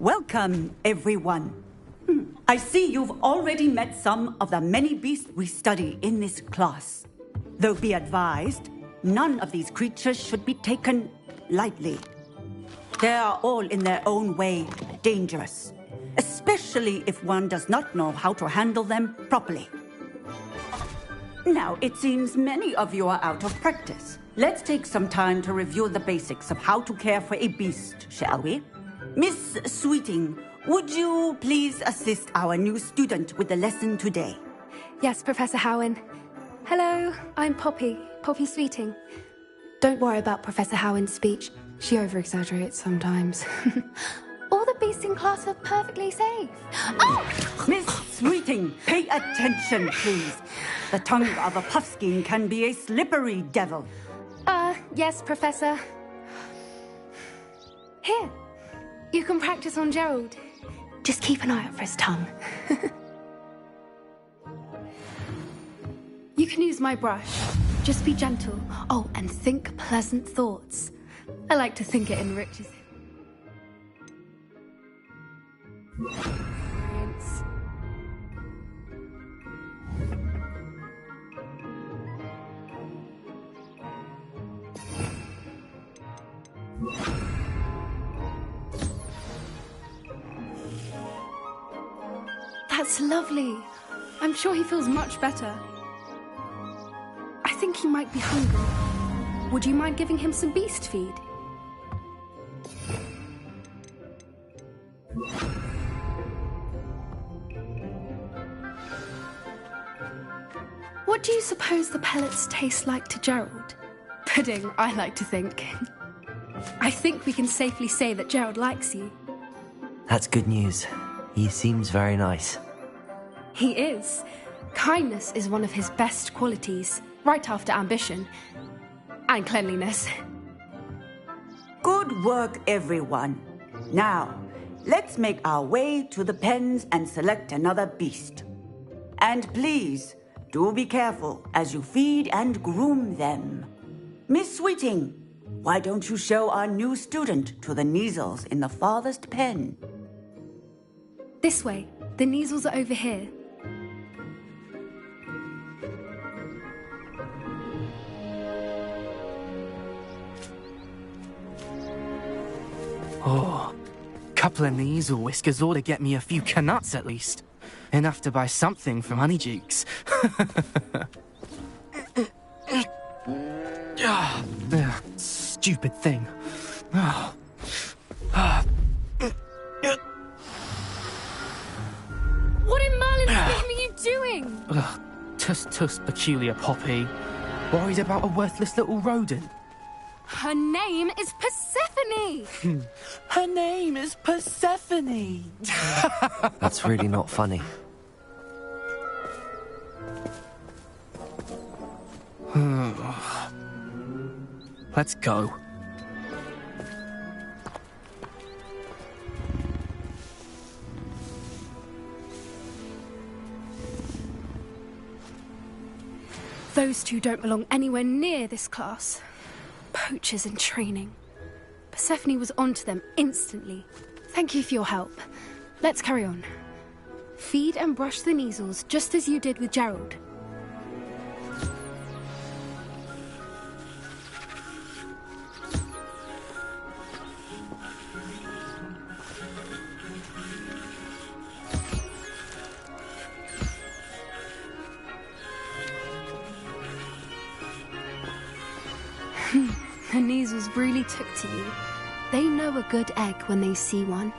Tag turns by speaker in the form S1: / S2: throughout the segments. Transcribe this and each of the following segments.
S1: Welcome, everyone. I see you've already met some of the many beasts we study in this class. Though be advised, none of these creatures should be taken lightly. They are all in their own way dangerous, especially if one does not know how to handle them properly. Now, it seems many of you are out of practice. Let's take some time to review the basics of how to care for a beast, shall we? Miss Sweeting, would you please assist our new student with the lesson today?
S2: Yes, Professor Howen. Hello, I'm Poppy Sweeting. Don't worry about Professor Howen's speech. She over-exaggerates sometimes. All the beasts in class are perfectly safe. Oh!
S1: Miss Sweeting, pay attention, please. The tongue of a puffskein can be a slippery devil.
S2: Yes, Professor. Here, you can practice on Gerald. Just keep an eye out for his tongue. You can use my brush. Just be gentle. Oh, and think pleasant thoughts. I like to think it enriches him. That's lovely. I'm sure he feels much better. I think he might be hungry. Would you mind giving him some beast feed? What do you suppose the pellets taste like to Gerald? Pudding, I like to think. I think we can safely say that Gerald likes you.
S3: That's good news. He seems very nice.
S2: He is. Kindness is one of his best qualities, right after ambition. And cleanliness.
S1: Good work, everyone. Now, let's make our way to the pens and select another beast. And please, do be careful as you feed and groom them. Miss Sweeting, why don't you show our new student to the Kneazles in the farthest pen?
S2: This way. The Kneazles are over here.
S4: Oh, couple of Kneazle whiskers ought to get me a few canuts at least. Enough to buy something from Honeydukes. Stupid thing.
S2: What in Merlin's name are you doing?
S4: Tuss, peculiar Poppy. Worried about a worthless little rodent.
S2: Her name is Persephone!
S4: Her name is Persephone!
S3: That's really not funny.
S4: Let's go.
S2: Those two don't belong anywhere near this class. Poachers in training. Persephone was onto them instantly. Thank you for your help. Let's carry on. Feed and brush the Kneazles just as you did with Gerald. The Kneazles really took to you. They know a good egg when they see one.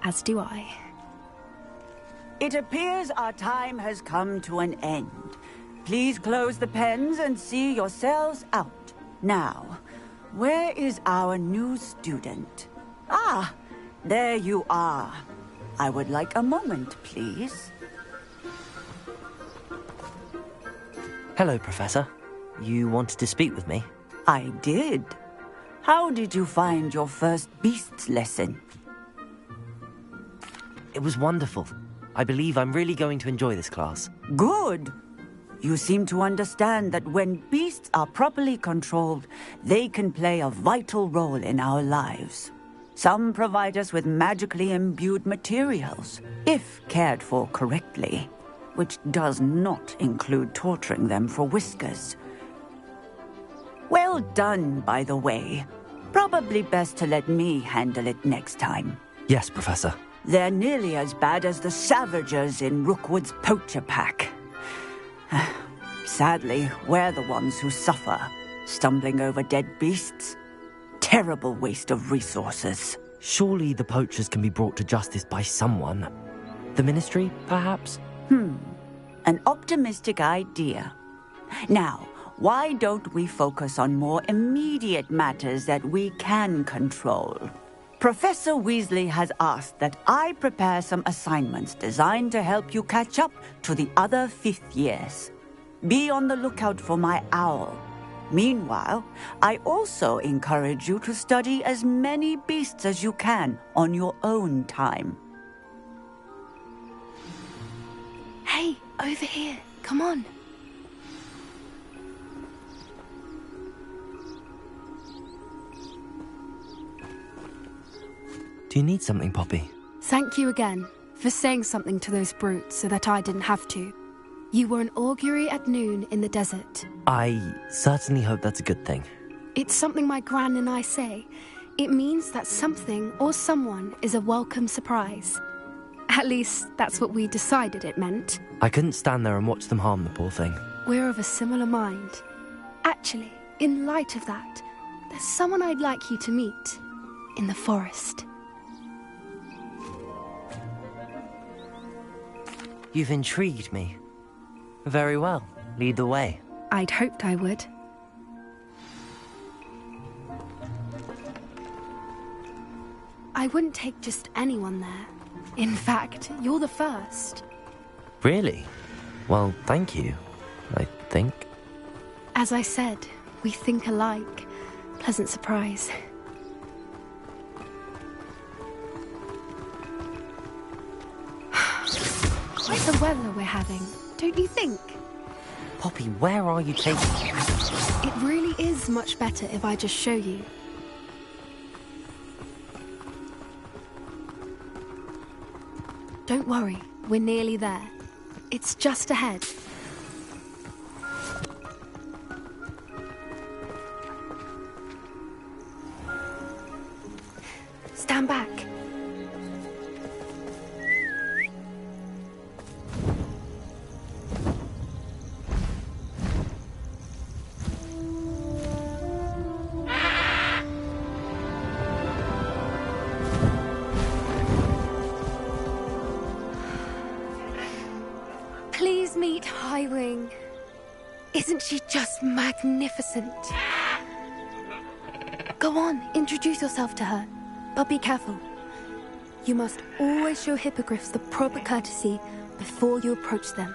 S2: As do I.
S1: It appears our time has come to an end. Please close the pens and see yourselves out. Now, where is our new student? Ah, there you are. I would like a moment, please.
S3: Hello, Professor. You wanted to speak with me?
S1: I did. How did you find your first beasts lesson?
S3: It was wonderful. I believe I'm really going to enjoy this class.
S1: Good. You seem to understand that when beasts are properly controlled, they can play a vital role in our lives. Some provide us with magically imbued materials, if cared for correctly, which does not include torturing them for whiskers. Well done, by the way. Probably best to let me handle it next time.
S3: Yes, Professor.
S1: They're nearly as bad as the Savagers in Rookwood's poacher pack. Sadly, we're the ones who suffer, stumbling over dead beasts. Terrible waste of resources.
S3: Surely the poachers can be brought to justice by someone. The Ministry, perhaps?
S1: An optimistic idea. Now, why don't we focus on more immediate matters that we can control? Professor Weasley has asked that I prepare some assignments designed to help you catch up to the other fifth years. Be on the lookout for my owl. Meanwhile, I also encourage you to study as many beasts as you can on your own time.
S2: Hey, over here. Come on.
S3: Do you need something, Poppy?
S2: Thank you again for saying something to those brutes so that I didn't have to. You were an augury at noon in the desert.
S3: I certainly hope that's a good thing.
S2: It's something my gran and I say. It means that something or someone is a welcome surprise. At least, that's what we decided it meant.
S3: I couldn't stand there and watch them harm the poor thing.
S2: We're of a similar mind. Actually, in light of that, there's someone I'd like you to meet. In the forest.
S3: You've intrigued me. Very well. Lead the way.
S2: I'd hoped I would. I wouldn't take just anyone there. In fact, you're the first.
S3: Really? Well, thank you, I think.
S2: As I said, we think alike. Pleasant surprise. Quite the weather we're having, don't you think?
S3: Poppy, where are you taking me?
S2: It really is much better if I just show you. Don't worry, we're nearly there. It's just ahead. Stand back. Please meet Highwing. Isn't she just magnificent? Go on, introduce yourself to her. But be careful. You must always show hippogriffs the proper courtesy before you approach them.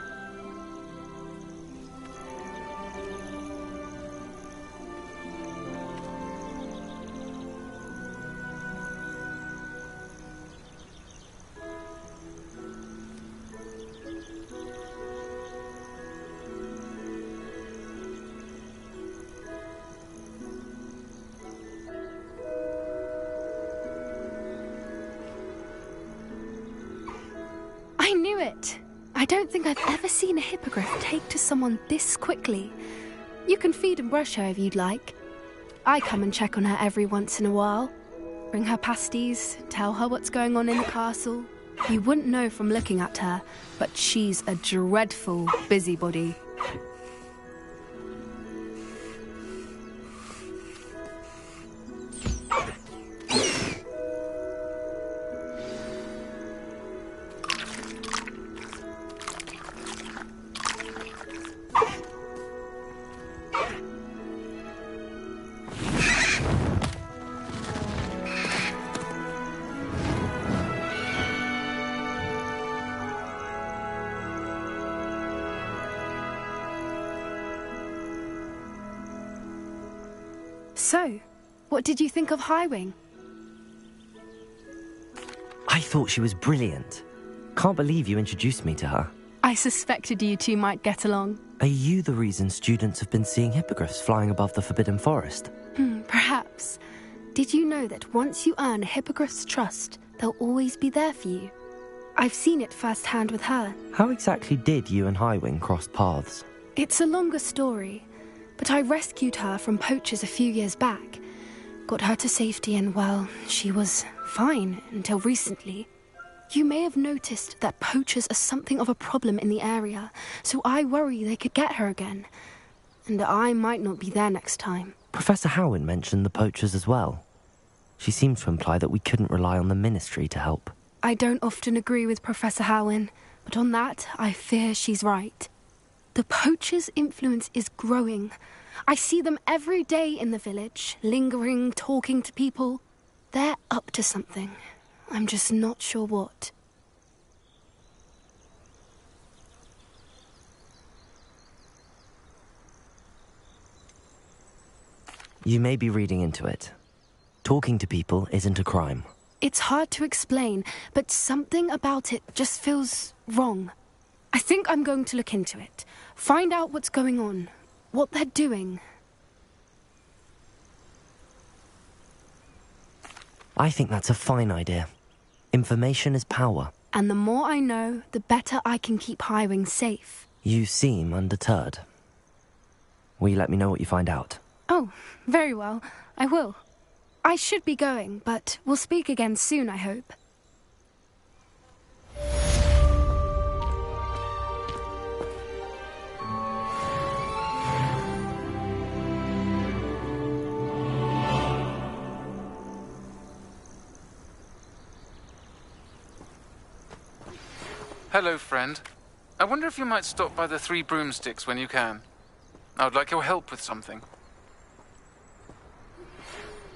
S2: I knew it! I don't think I've ever seen a hippogriff take to someone this quickly. You can feed and brush her if you'd like. I come and check on her every once in a while. Bring her pasties, tell her what's going on in the castle. You wouldn't know from looking at her, but she's a dreadful busybody. So, what did you think of Highwing?
S3: I thought she was brilliant. Can't believe you introduced me to her.
S2: I suspected you two might get along.
S3: Are you the reason students have been seeing hippogriffs flying above the Forbidden Forest?
S2: Perhaps. Did you know that once you earn a Hippogriff's trust, they'll always be there for you? I've seen it firsthand with her.
S3: How exactly did you and Highwing cross paths?
S2: It's a longer story, but I rescued her from poachers a few years back. Got her to safety and, well, she was fine until recently. You may have noticed that poachers are something of a problem in the area, so I worry they could get her again. And I might not be there next time.
S3: Professor Howin mentioned the poachers as well. She seemed to imply that we couldn't rely on the Ministry to help.
S2: I don't often agree with Professor Howin, but on that, I fear she's right. The poachers' influence is growing. I see them every day in the village, lingering, talking to people. They're up to something. I'm just not sure what.
S3: You may be reading into it. Talking to people isn't a crime.
S2: It's hard to explain, but something about it just feels wrong. I think I'm going to look into it. Find out what's going on, what they're doing.
S3: I think that's a fine idea. Information is power.
S2: And the more I know, the better I can keep Highwing safe.
S3: You seem undeterred. Will you let me know what you find out?
S2: Oh, very well. I will. I should be going, but we'll speak again soon, I hope.
S5: Hello, friend. I wonder if you might stop by the Three Broomsticks when you can. I would like your help with something.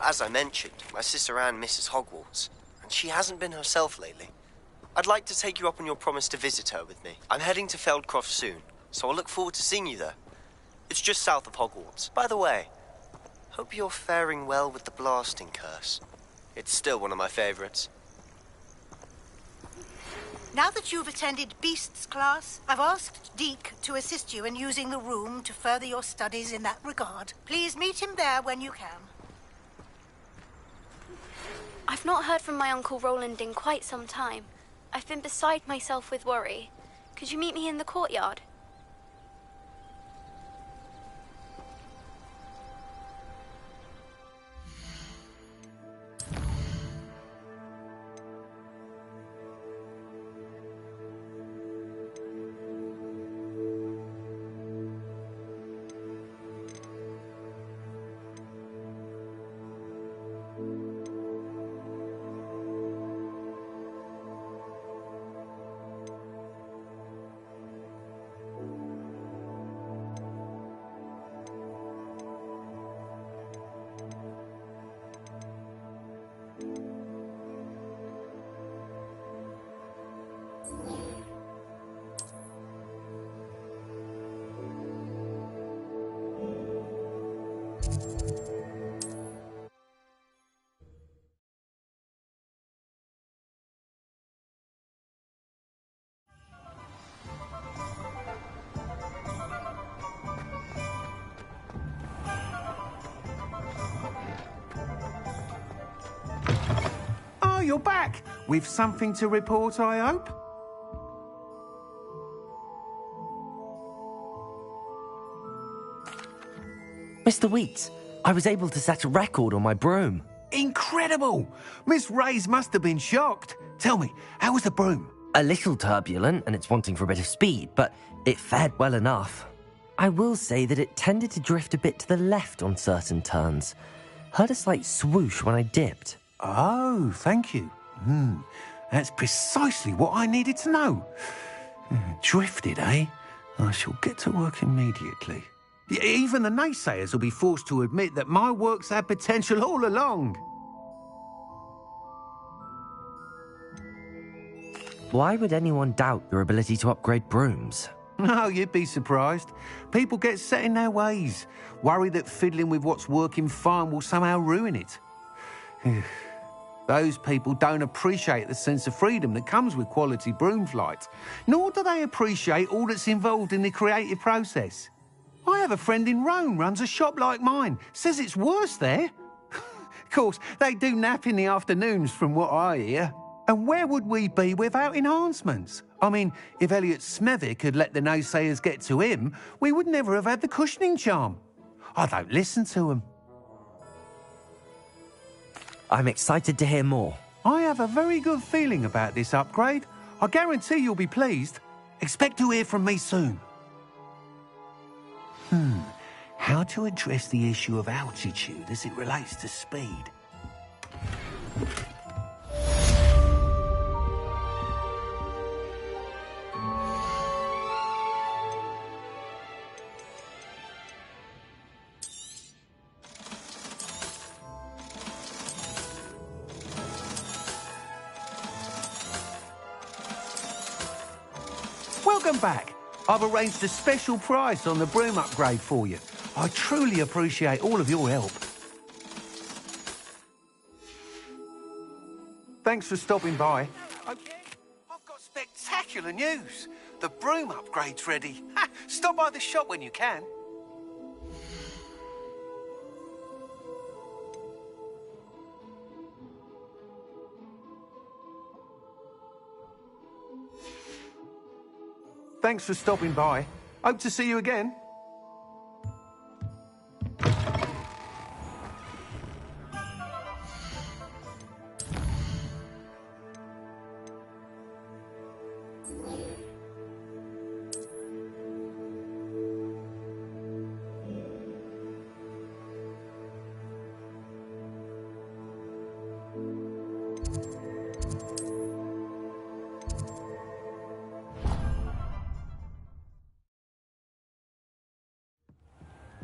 S6: As I mentioned, my sister Anne misses Hogwarts, and she hasn't been herself lately. I'd like to take you up on your promise to visit her with me. I'm heading to Feldcroft soon, so I'll look forward to seeing you there. It's just south of Hogwarts. By the way, hope you're faring well with the blasting curse. It's still one of my favorites.
S7: Now that you've attended Beasts class, I've asked Deke to assist you in using the room to further your studies in that regard. Please meet him there when you can.
S8: I've not heard from my Uncle Roland in quite some time. I've been beside myself with worry. Could you meet me in the courtyard?
S9: Oh, you're back! With something to report, I hope?
S3: Mr. Wheats, I was able to set a record on my broom.
S9: Incredible! Miss Reyes must have been shocked. Tell me, how was the broom?
S3: A little turbulent, and it's wanting for a bit of speed, but it fared well enough. I will say that it tended to drift a bit to the left on certain turns. Heard a slight swoosh when I dipped.
S9: Oh, thank you. That's precisely what I needed to know. Drifted, eh? I shall get to work immediately. Even the naysayers will be forced to admit that my work's had potential all along.
S3: Why would anyone doubt your ability to upgrade brooms?
S9: No, you'd be surprised. People get set in their ways, worry that fiddling with what's working fine will somehow ruin it. Those people don't appreciate the sense of freedom that comes with quality broom flight, nor do they appreciate all that's involved in the creative process. I have a friend in Rome runs a shop like mine, says it's worse there. course, they do nap in the afternoons from what I hear. And where would we be without enhancements? I mean, if Elliot Smethwick had let the naysayers get to him, we would never have had the cushioning charm. I don't listen to them.
S3: I'm excited to hear more.
S9: I have a very good feeling about this upgrade. I guarantee you'll be pleased. Expect to hear from me soon. How to address the issue of altitude as it relates to speed? Welcome back. I've arranged a special price on the broom upgrade for you. I truly appreciate all of your help. Thanks for stopping by. Okay, I've got spectacular news. The broom upgrade's ready. Stop by the shop when you can. Thanks for stopping by. Hope to see you again.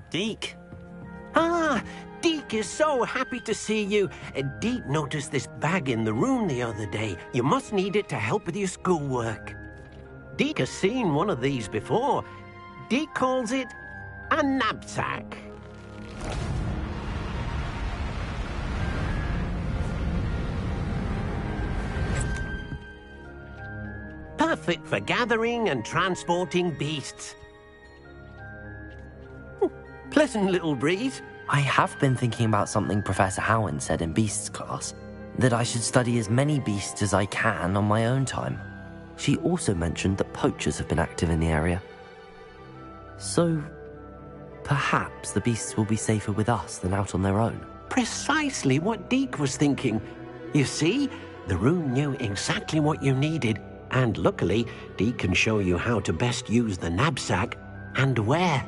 S3: Deke.
S10: Ah, Deke is so happy to see you. Deke noticed this bag in the room the other day. You must need it to help with your schoolwork. Deke has seen one of these before. Deke calls it a knapsack. Perfect for gathering and transporting beasts. Pleasant little breeze.
S3: I have been thinking about something Professor Howen said in Beasts class, that I should study as many beasts as I can on my own time. She also mentioned that poachers have been active in the area. So, perhaps the beasts will be safer with us than out on their own.
S10: Precisely what Deke was thinking. You see, the room knew exactly what you needed, and luckily, Deke can show you how to best use the knapsack and where.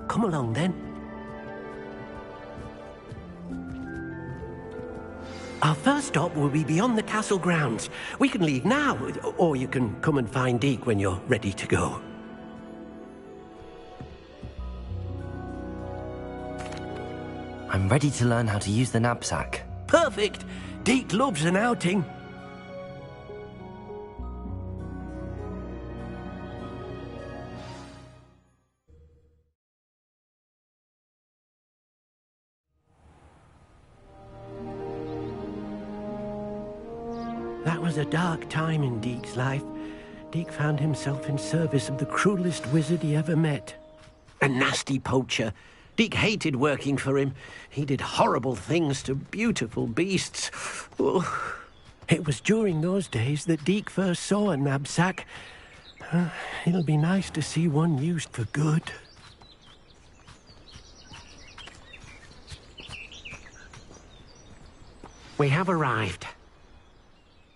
S10: Come along, then. Our first stop will be beyond the castle grounds. We can leave now, or you can come and find Deke when you're ready to go.
S3: I'm ready to learn how to use the knapsack.
S10: Perfect! Deke loves an outing. That was a dark time in Deke's life. Deke found himself in service of the cruelest wizard he ever met. A nasty poacher. Deke hated working for him. He did horrible things to beautiful beasts. Oh. It was during those days that Deke first saw a knapsack. It'll be nice to see one used for good. We have arrived.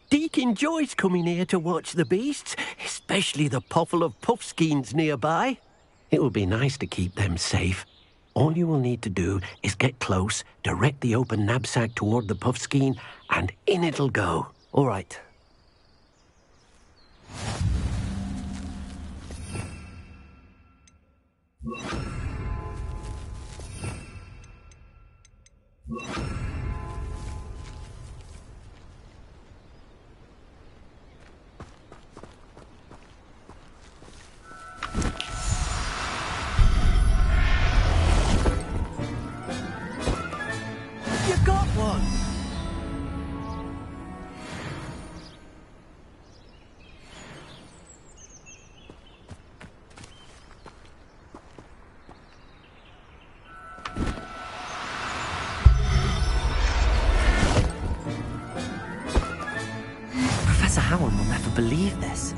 S10: Deke enjoys coming here to watch the beasts, especially the potful of puffskeins nearby. It will be nice to keep them safe. All you will need to do is get close, direct the open knapsack toward the puffskein, and in it'll go.
S3: All right. believe this.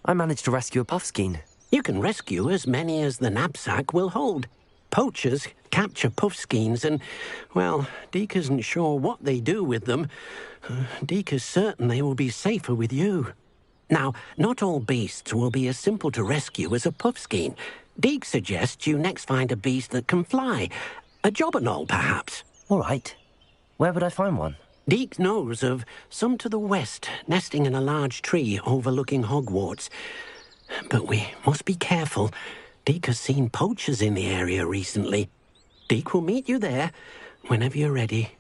S3: I managed to rescue a puffskein.
S10: You can rescue as many as the knapsack will hold. Poachers capture puffskeins and, well, Deke isn't sure what they do with them. Deke is certain they will be safer with you. Now, not all beasts will be as simple to rescue as a puffskein. Deke suggests you next find a beast that can fly. A jobberknoll, perhaps.
S3: All right. Where would I find one?
S10: Deke knows of some to the west, nesting in a large tree overlooking Hogwarts. But we must be careful. Deke has seen poachers in the area recently. Deke will meet you there whenever you're ready.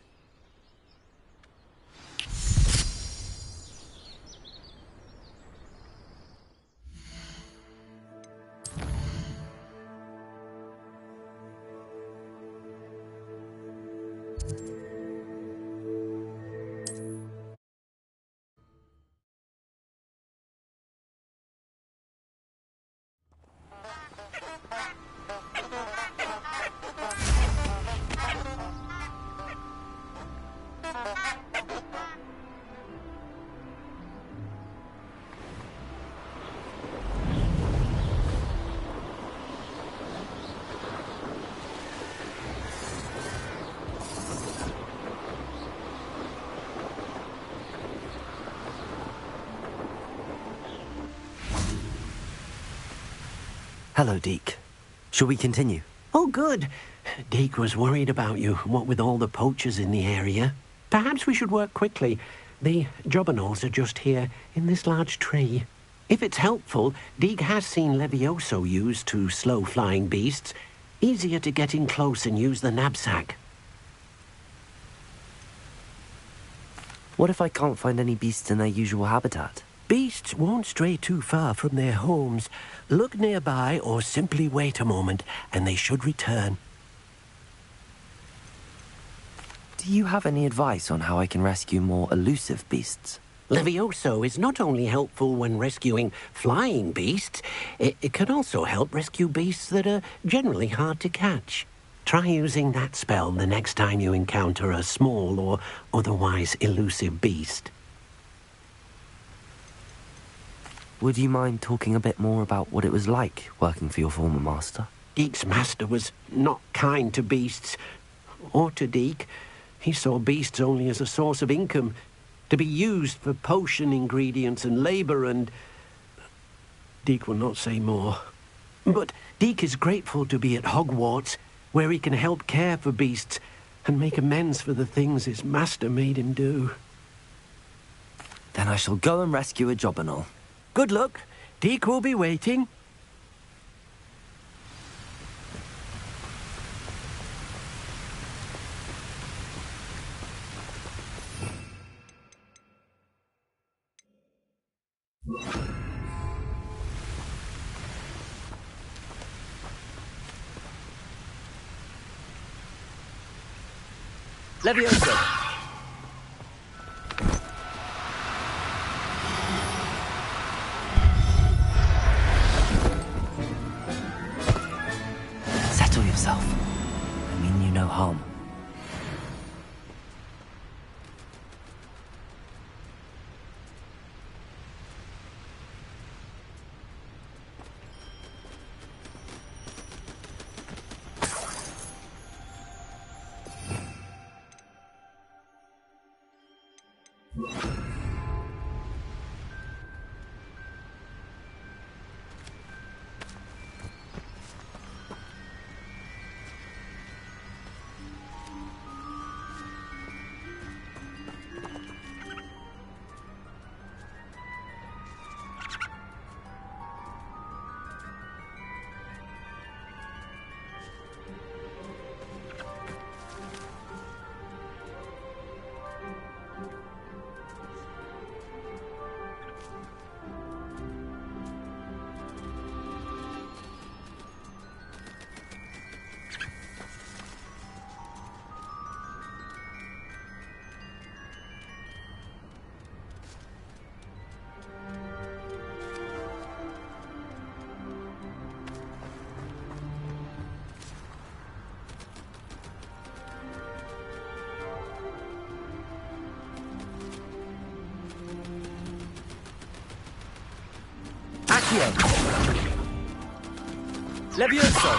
S3: Hello, Deke. Shall we continue?
S10: Oh, good. Deke was worried about you, what with all the poachers in the area. Perhaps we should work quickly. The jobberknolls are just here, in this large tree. If it's helpful, Deke has seen Levioso used to slow flying beasts. Easier to get in close and use the knapsack.
S3: What if I can't find any beasts in their usual habitat?
S10: Beasts won't stray too far from their homes. Look nearby or simply wait a moment, and they should return.
S3: Do you have any advice on how I can rescue more elusive beasts?
S10: Levioso is not only helpful when rescuing flying beasts, it can also help rescue beasts that are generally hard to catch. Try using that spell the next time you encounter a small or otherwise elusive beast.
S3: Would you mind talking a bit more about what it was like working for your former master?
S10: Deke's master was not kind to beasts, or to Deke. He saw beasts only as a source of income, to be used for potion ingredients and labour, and Deke will not say more. But Deke is grateful to be at Hogwarts, where he can help care for beasts and make amends for the things his master made him do.
S3: Then I shall go and rescue a jobberknoll.
S10: Good luck. Deke will be waiting.
S3: Levioso! Settle yourself. I mean you no harm. Accio! Levioso!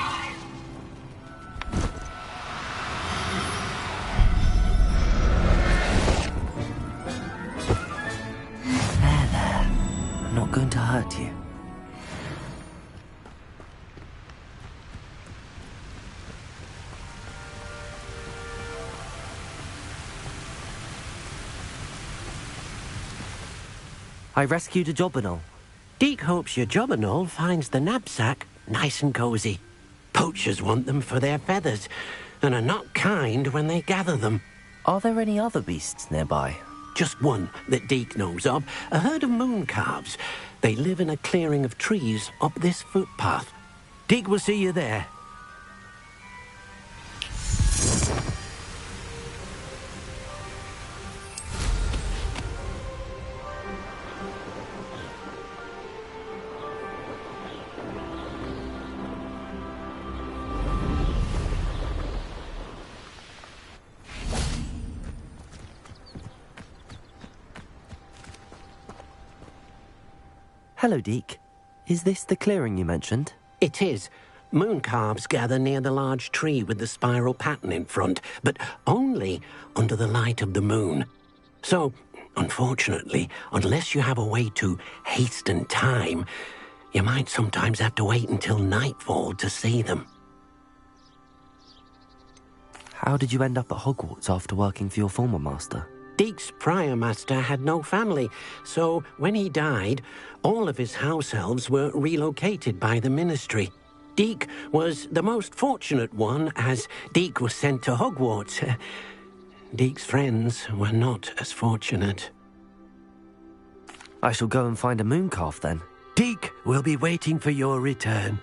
S3: There. I'm not going to hurt you. I rescued a Jobberknoll.
S10: Deke hopes your Jobberknoll finds the knapsack nice and cozy. Poachers want them for their feathers, and are not kind when they gather them.
S3: Are there any other beasts nearby?
S10: Just one that Deke knows of, a herd of moon calves. They live in a clearing of trees up this footpath. Deke will see you there.
S3: Hello, Deke. Is this the clearing you mentioned?
S10: It is. Moon calves gather near the large tree with the spiral pattern in front, but only under the light of the moon. So, unfortunately, unless you have a way to hasten time, you might sometimes have to wait until nightfall to see them.
S3: How did you end up at Hogwarts after working for your former master?
S10: Deke's prior master had no family, so when he died, all of his house elves were relocated by the ministry. Deke was the most fortunate one, as Deke was sent to Hogwarts. Deke's friends were not as fortunate.
S3: I shall go and find a mooncalf then.
S10: Deke will be waiting for your return.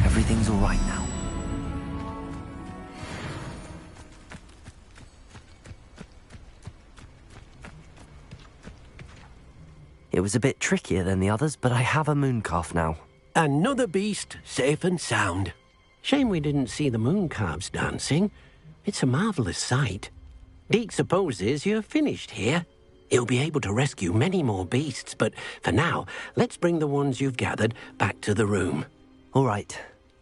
S3: Everything's all right now. It was a bit trickier than the others, but I have a mooncalf now.
S10: Another beast, safe and sound. Shame we didn't see the mooncalves dancing. It's a marvellous sight. Deke supposes you're finished here. He'll be able to rescue many more beasts, but for now, let's bring the ones you've gathered back to the room.
S3: All right.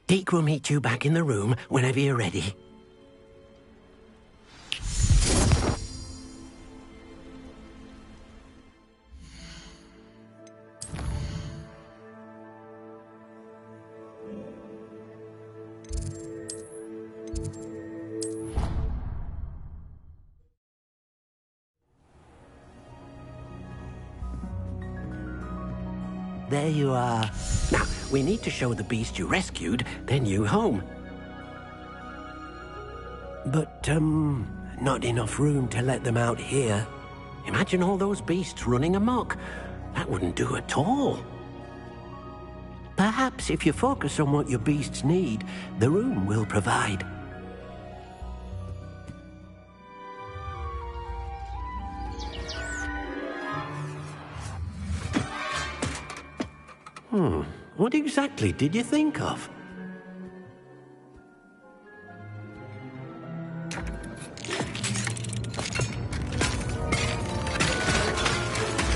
S10: Deke will meet you back in the room whenever you're ready. there you are. Now, we need to show the beast you rescued their new home. But, not enough room to let them out here. Imagine all those beasts running amok. That wouldn't do at all. Perhaps if you focus on what your beasts need, the room will provide. What exactly did you think of?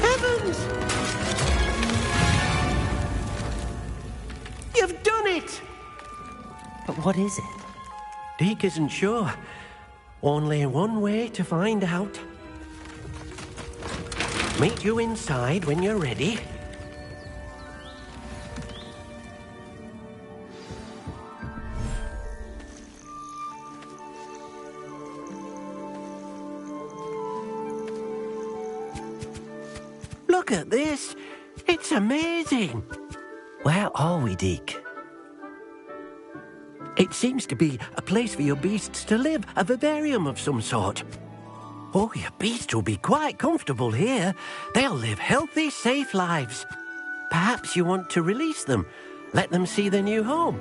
S10: Heavens! You've done it!
S3: But what is it?
S10: Deke isn't sure. Only one way to find out. Meet you inside when you're ready. Look at this. It's amazing.
S3: Where are we, Deke?
S10: It seems to be a place for your beasts to live, a vivarium of some sort. Oh, your beasts will be quite comfortable here. They'll live healthy, safe lives. Perhaps you want to release them, let them see their new home.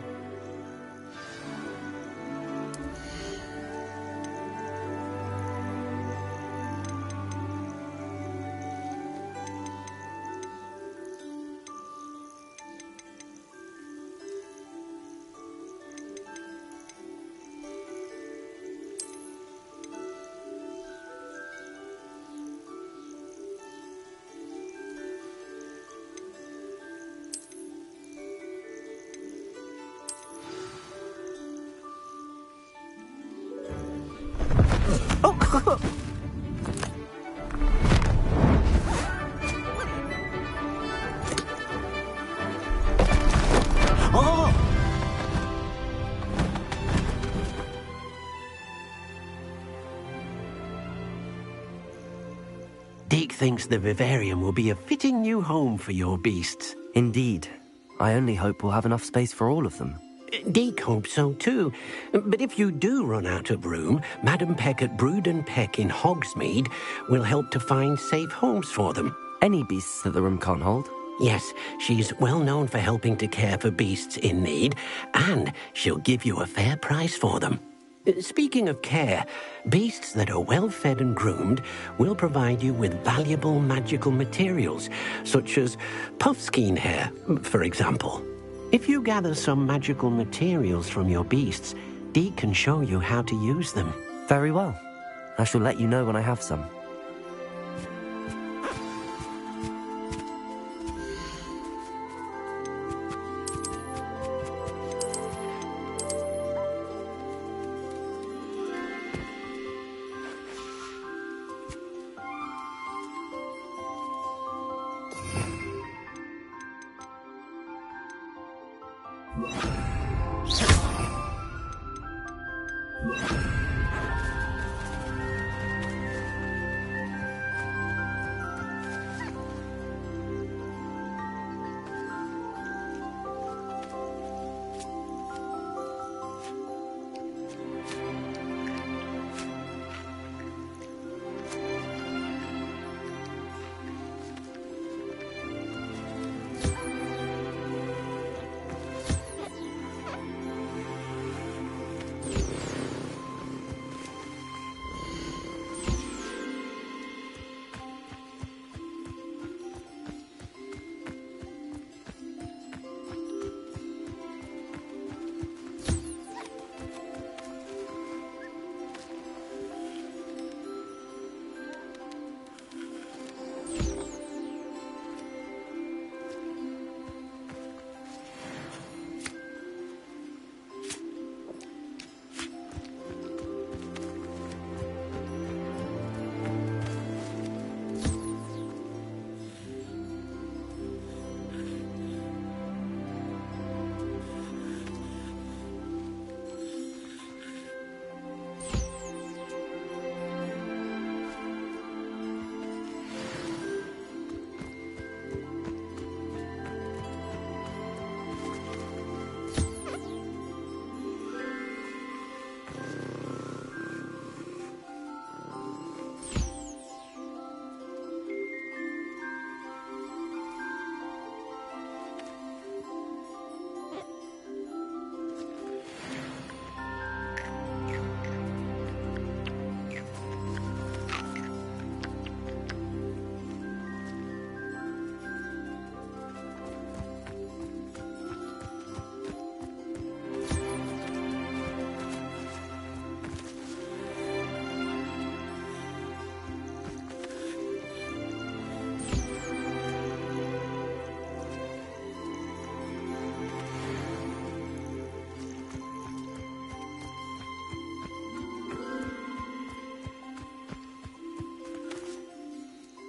S10: Deke thinks the vivarium will be a fitting new home for your beasts.
S3: Indeed. I only hope we'll have enough space for all of them.
S10: Deke hopes so too. But if you do run out of room, Madam Peck at Brood and Peck in Hogsmeade will help to find safe homes for them.
S3: Any beasts that the room can't hold?
S10: Yes, she's well known for helping to care for beasts in need, and she'll give you a fair price for them. Speaking of care, beasts that are well fed and groomed will provide you with valuable magical materials, such as puffskein hair, for example. If you gather some magical materials from your beasts, Deke can show you how to use them.
S3: Very well. I shall let you know when I have some.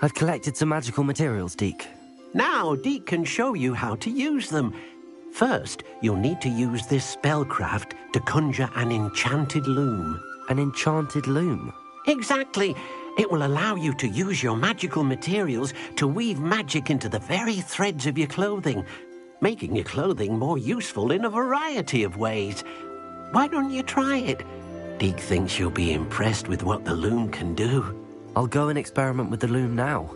S3: I've collected some magical materials, Deke.
S10: Now, Deke can show you how to use them. First, you'll need to use this spellcraft to conjure an enchanted loom.
S3: An enchanted loom?
S10: Exactly. It will allow you to use your magical materials to weave magic into the very threads of your clothing, making your clothing more useful in a variety of ways. Why don't you try it? Deke thinks you'll be impressed with what the loom can do.
S3: I'll go and experiment with the loom now.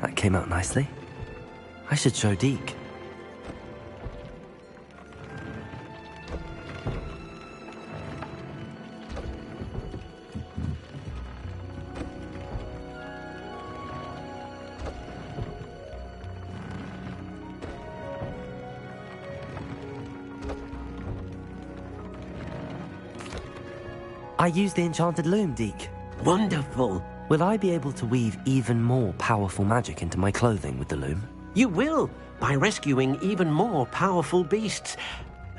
S3: That came out nicely. I should show Deke. I used the enchanted loom, Deke.
S10: Wonderful.
S3: Will I be able to weave even more powerful magic into my clothing with the loom?
S10: You will, by rescuing even more powerful beasts.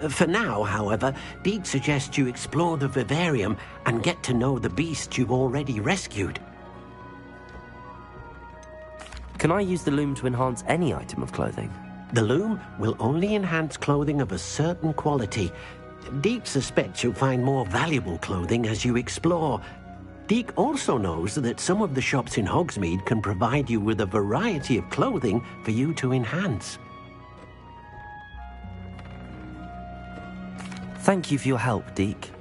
S10: For now, however, Deke suggests you explore the vivarium and get to know the beasts you've already rescued.
S3: Can I use the loom to enhance any item of clothing?
S10: The loom will only enhance clothing of a certain quality. Deke suspects you'll find more valuable clothing as you explore. Deke also knows that some of the shops in Hogsmeade can provide you with a variety of clothing for you to enhance.
S3: Thank you for your help, Deke.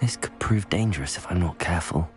S3: This could prove dangerous if I'm not careful.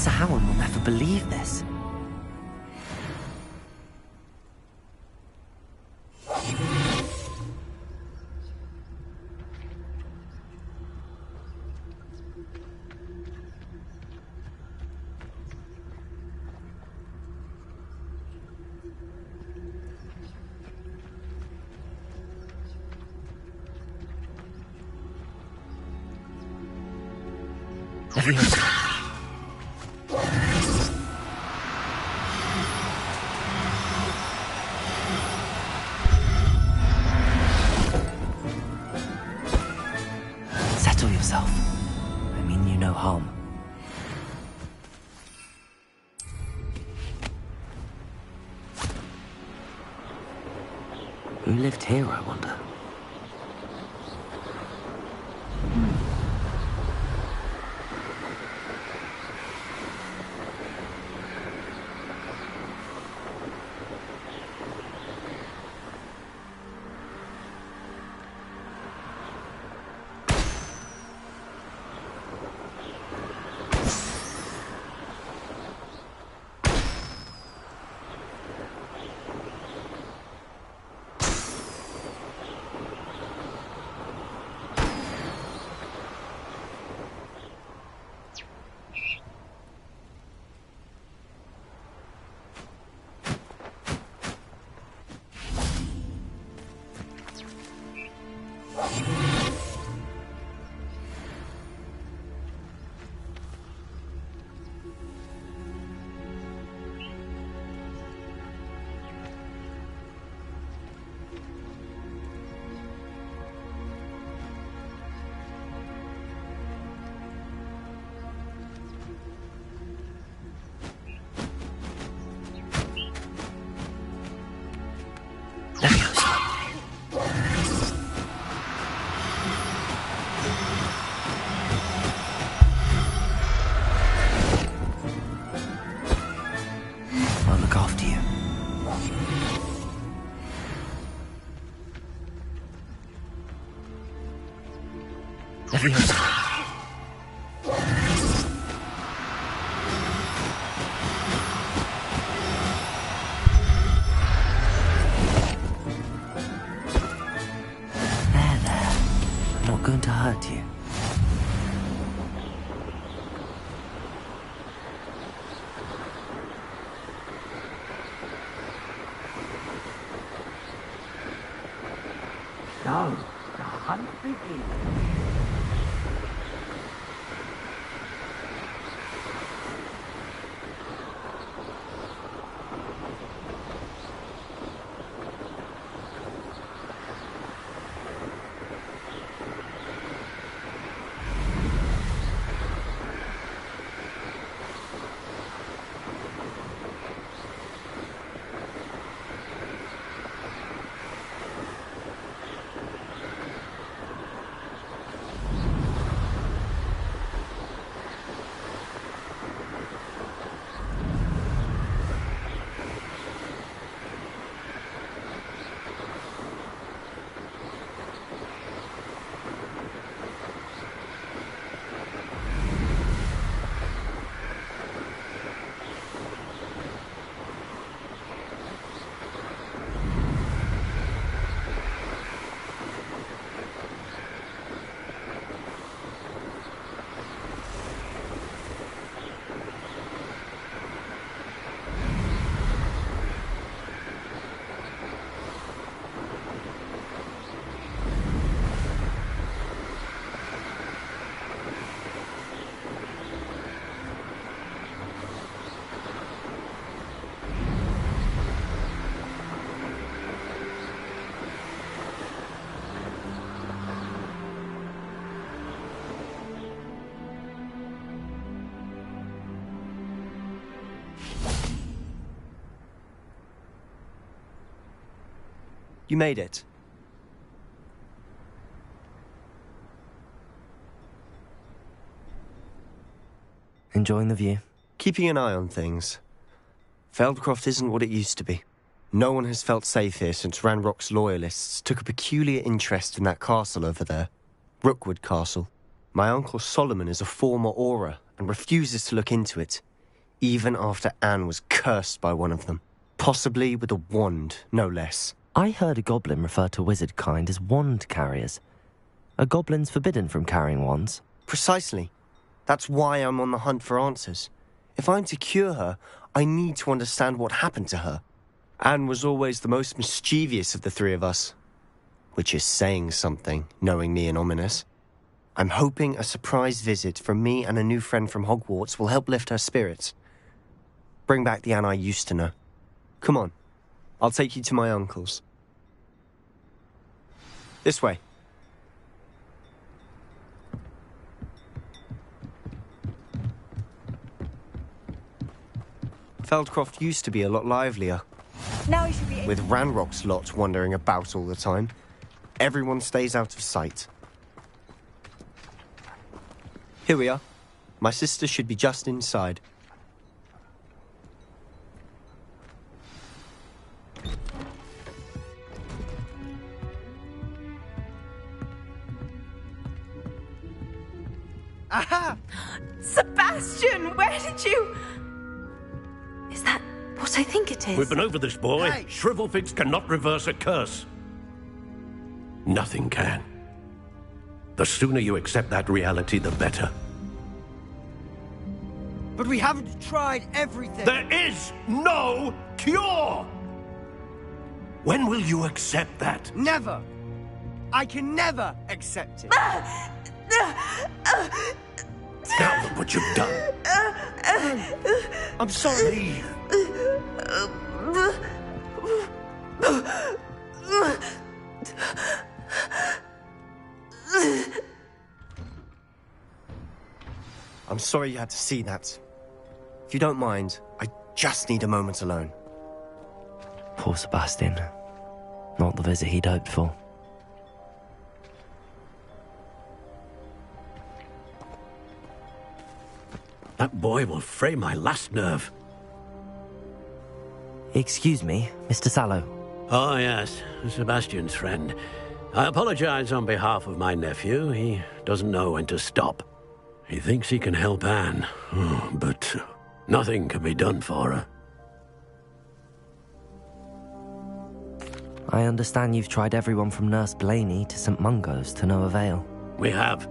S3: Howard will never believe this. Settle yourself. I mean you no harm. Who lived here, I wonder? I'll look after you. There. I'm not going to hurt you.
S10: So, the hunt begins.
S6: You made it.
S3: Enjoying the view?
S6: Keeping an eye on things. Feldcroft isn't what it used to be. No one has felt safe here since Ranrock's loyalists took a peculiar interest in that castle over there. Rookwood Castle. My uncle Solomon is a former Auror and refuses to look into it, even after Anne was cursed by one of them. Possibly with a wand, no less.
S3: I heard a goblin refer to wizard kind as wand carriers. Are goblins forbidden from carrying wands?
S6: Precisely. That's why I'm on the hunt for answers. If I'm to cure her, I need to understand what happened to her. Anne was always the most mischievous of the three of us. Which is saying something, knowing me and Ominous. I'm hoping a surprise visit from me and a new friend from Hogwarts will help lift her spirits. Bring back the Anne I used to know. Come on, I'll take you to my uncle's. This way. Feldcroft used to be a lot livelier.
S11: Now we should be...
S6: With Ranrock's lot wandering about all the time. Everyone stays out of sight. Here we are. My sister should be just inside.
S11: Aha! Sebastian, where did you...
S12: Is that what I think it is?
S10: We've been over this, boy.
S6: Hey.
S10: Shrivelfix cannot reverse a curse. Nothing can. The sooner you accept that reality, the better.
S11: But we haven't tried everything.
S10: There is no cure! When will you accept that?
S11: Never. I can never accept it.
S10: Now look what you've done.
S6: I'm sorry.
S10: Leave.
S6: I'm sorry you had to see that. If you don't mind, I just need a moment alone.
S3: Poor Sebastian. Not the visit he'd hoped for.
S10: That boy will fray my last nerve.
S3: Excuse me, Mr. Sallow.
S10: Oh, yes, Sebastian's friend. I apologize on behalf of my nephew. He doesn't know when to stop. He thinks he can help Anne, but nothing can be done for her.
S3: I understand you've tried everyone from Nurse Blaney to St. Mungo's to no avail.
S10: We have.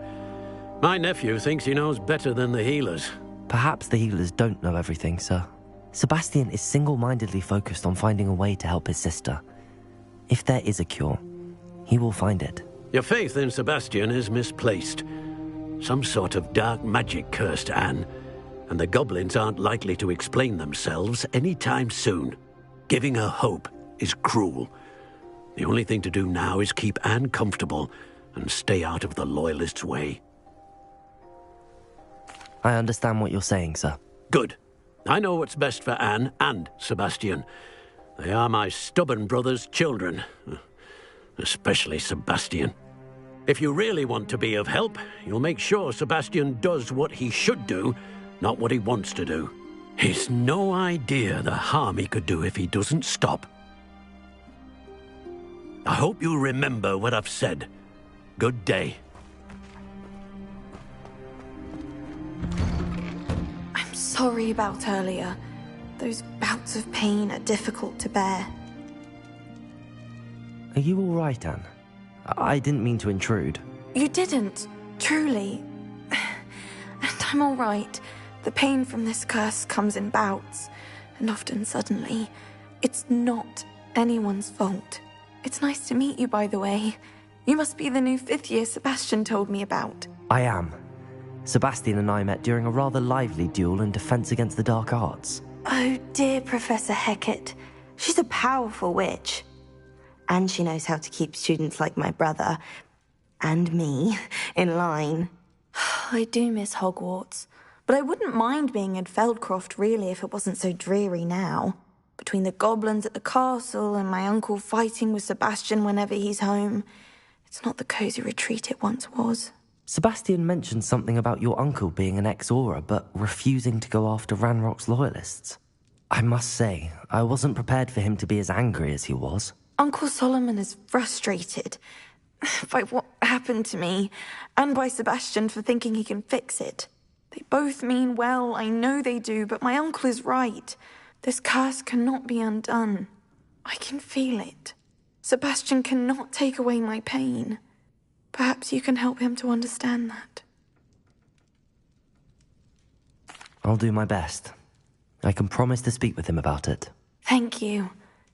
S10: My nephew thinks he knows better than the healers.
S3: Perhaps the healers don't know everything, sir. Sebastian is single-mindedly focused on finding a way to help his sister. If there is a cure, he will find it.
S10: Your faith in Sebastian is misplaced. Some sort of dark magic cursed Anne, and the goblins aren't likely to explain themselves anytime soon. Giving her hope is cruel. The only thing to do now is keep Anne comfortable and stay out of the Loyalists' way.
S3: I understand what you're saying, sir.
S10: Good. I know what's best for Anne and Sebastian. They are my stubborn brother's children. Especially Sebastian. If you really want to be of help, you'll make sure Sebastian does what he should do, not what he wants to do. He's no idea the harm he could do if he doesn't stop. I hope you remember what I've said. Good day.
S12: I'm sorry about earlier. Those bouts of pain are difficult to bear.
S3: Are you all right, Anne? I didn't mean to intrude.
S12: You didn't, truly. And I'm all right. The pain from this curse comes in bouts, and often suddenly. It's not anyone's fault. It's nice to meet you, by the way. You must be the new 5th year Sebastian told me about.
S3: I am. Sebastian and I met during a rather lively duel in Defense Against the Dark Arts.
S12: Oh, dear Professor Hecat. She's a powerful witch. And she knows how to keep students like my brother, and me, in line. I do miss Hogwarts, but I wouldn't mind being in Feldcroft, really, if it wasn't so dreary now. Between the goblins at the castle and my uncle fighting with Sebastian whenever he's home, it's not the cosy retreat it once was.
S3: Sebastian mentioned something about your uncle being an ex-Auror, but refusing to go after Ranrock's loyalists. I must say, I wasn't prepared for him to be as angry as he was.
S12: Uncle Solomon is frustrated by what happened to me, and by Sebastian for thinking he can fix it. They both mean well, I know they do, but my uncle is right. This curse cannot be undone. I can feel it. Sebastian cannot take away my pain. Perhaps you can help him to understand that.
S3: I'll do my best. I can promise to speak with him about it.
S12: Thank you.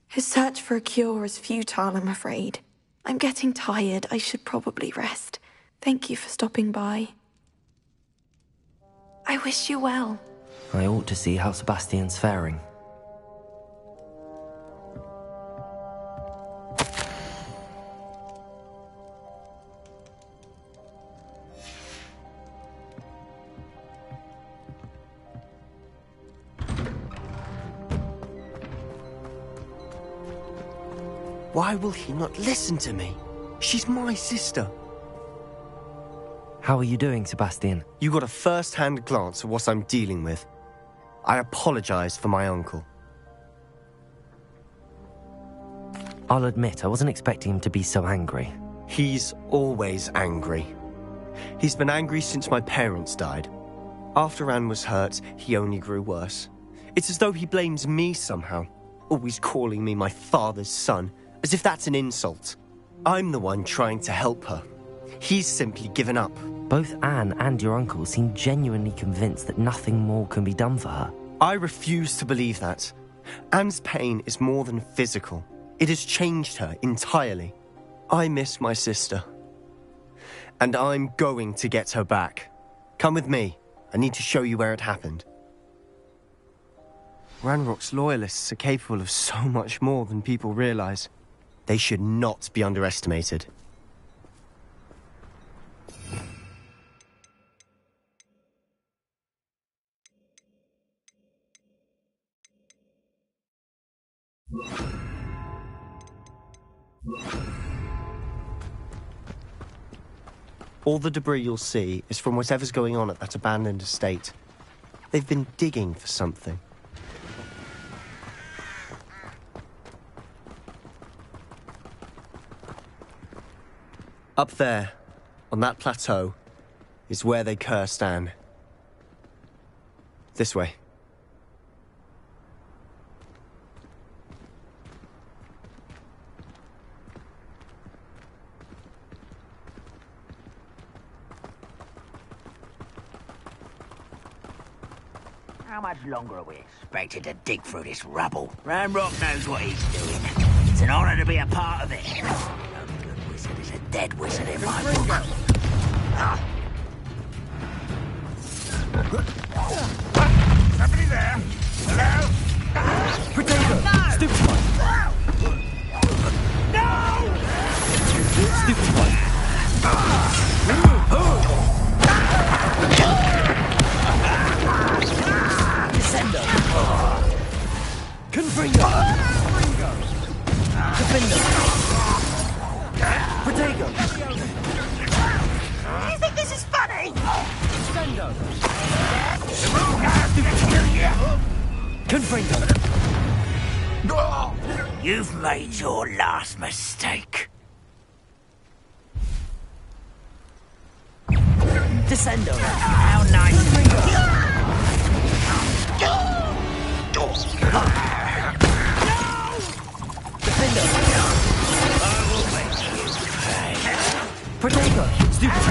S12: His search for a cure is futile, I'm afraid. I'm getting tired. I should probably rest. Thank you for stopping by. I wish you well.
S3: I ought to see how Sebastian's faring.
S6: Why will he not listen to me? She's my sister.
S3: How are you doing, Sebastian?
S6: You got a first-hand glance at what I'm dealing with. I apologize for my uncle.
S3: I'll admit, I wasn't expecting him to be so angry.
S6: He's always angry. He's been angry since my parents died. After Anne was hurt, he only grew worse. It's as though he blames me somehow, always calling me my father's son, as if that's an insult. I'm the one trying to help her. He's simply given up.
S3: Both Anne and your uncle seem genuinely convinced that nothing more can be done for her.
S6: I refuse to believe that. Anne's pain is more than physical. It has changed her entirely. I miss my sister. And I'm going to get her back. Come with me. I need to show you where it happened. Ranrock's loyalists are capable of so much more than people realize. They should not be underestimated. All the debris you'll see is from whatever's going on at that abandoned estate. They've been digging for something. Up there, on that plateau, is where they cursed Anne. This way.
S13: How much longer are we expected to dig through this rubble? Ranrock knows what he's doing. It's an honor to be a part of it. A good wizard is a dead wizard in my book.
S14: Somebody there? Hello?
S3: Potato! Stupid one!
S14: No!
S3: Stupid one! Descendo! Confringo! Defendo! Potato!
S14: You think this is funny?
S3: Descendo! Confringo!
S13: You've made your last mistake.
S3: Descendo!
S13: How nice.
S3: Defendo!
S13: I will make you pay.
S3: Potato! Stupid!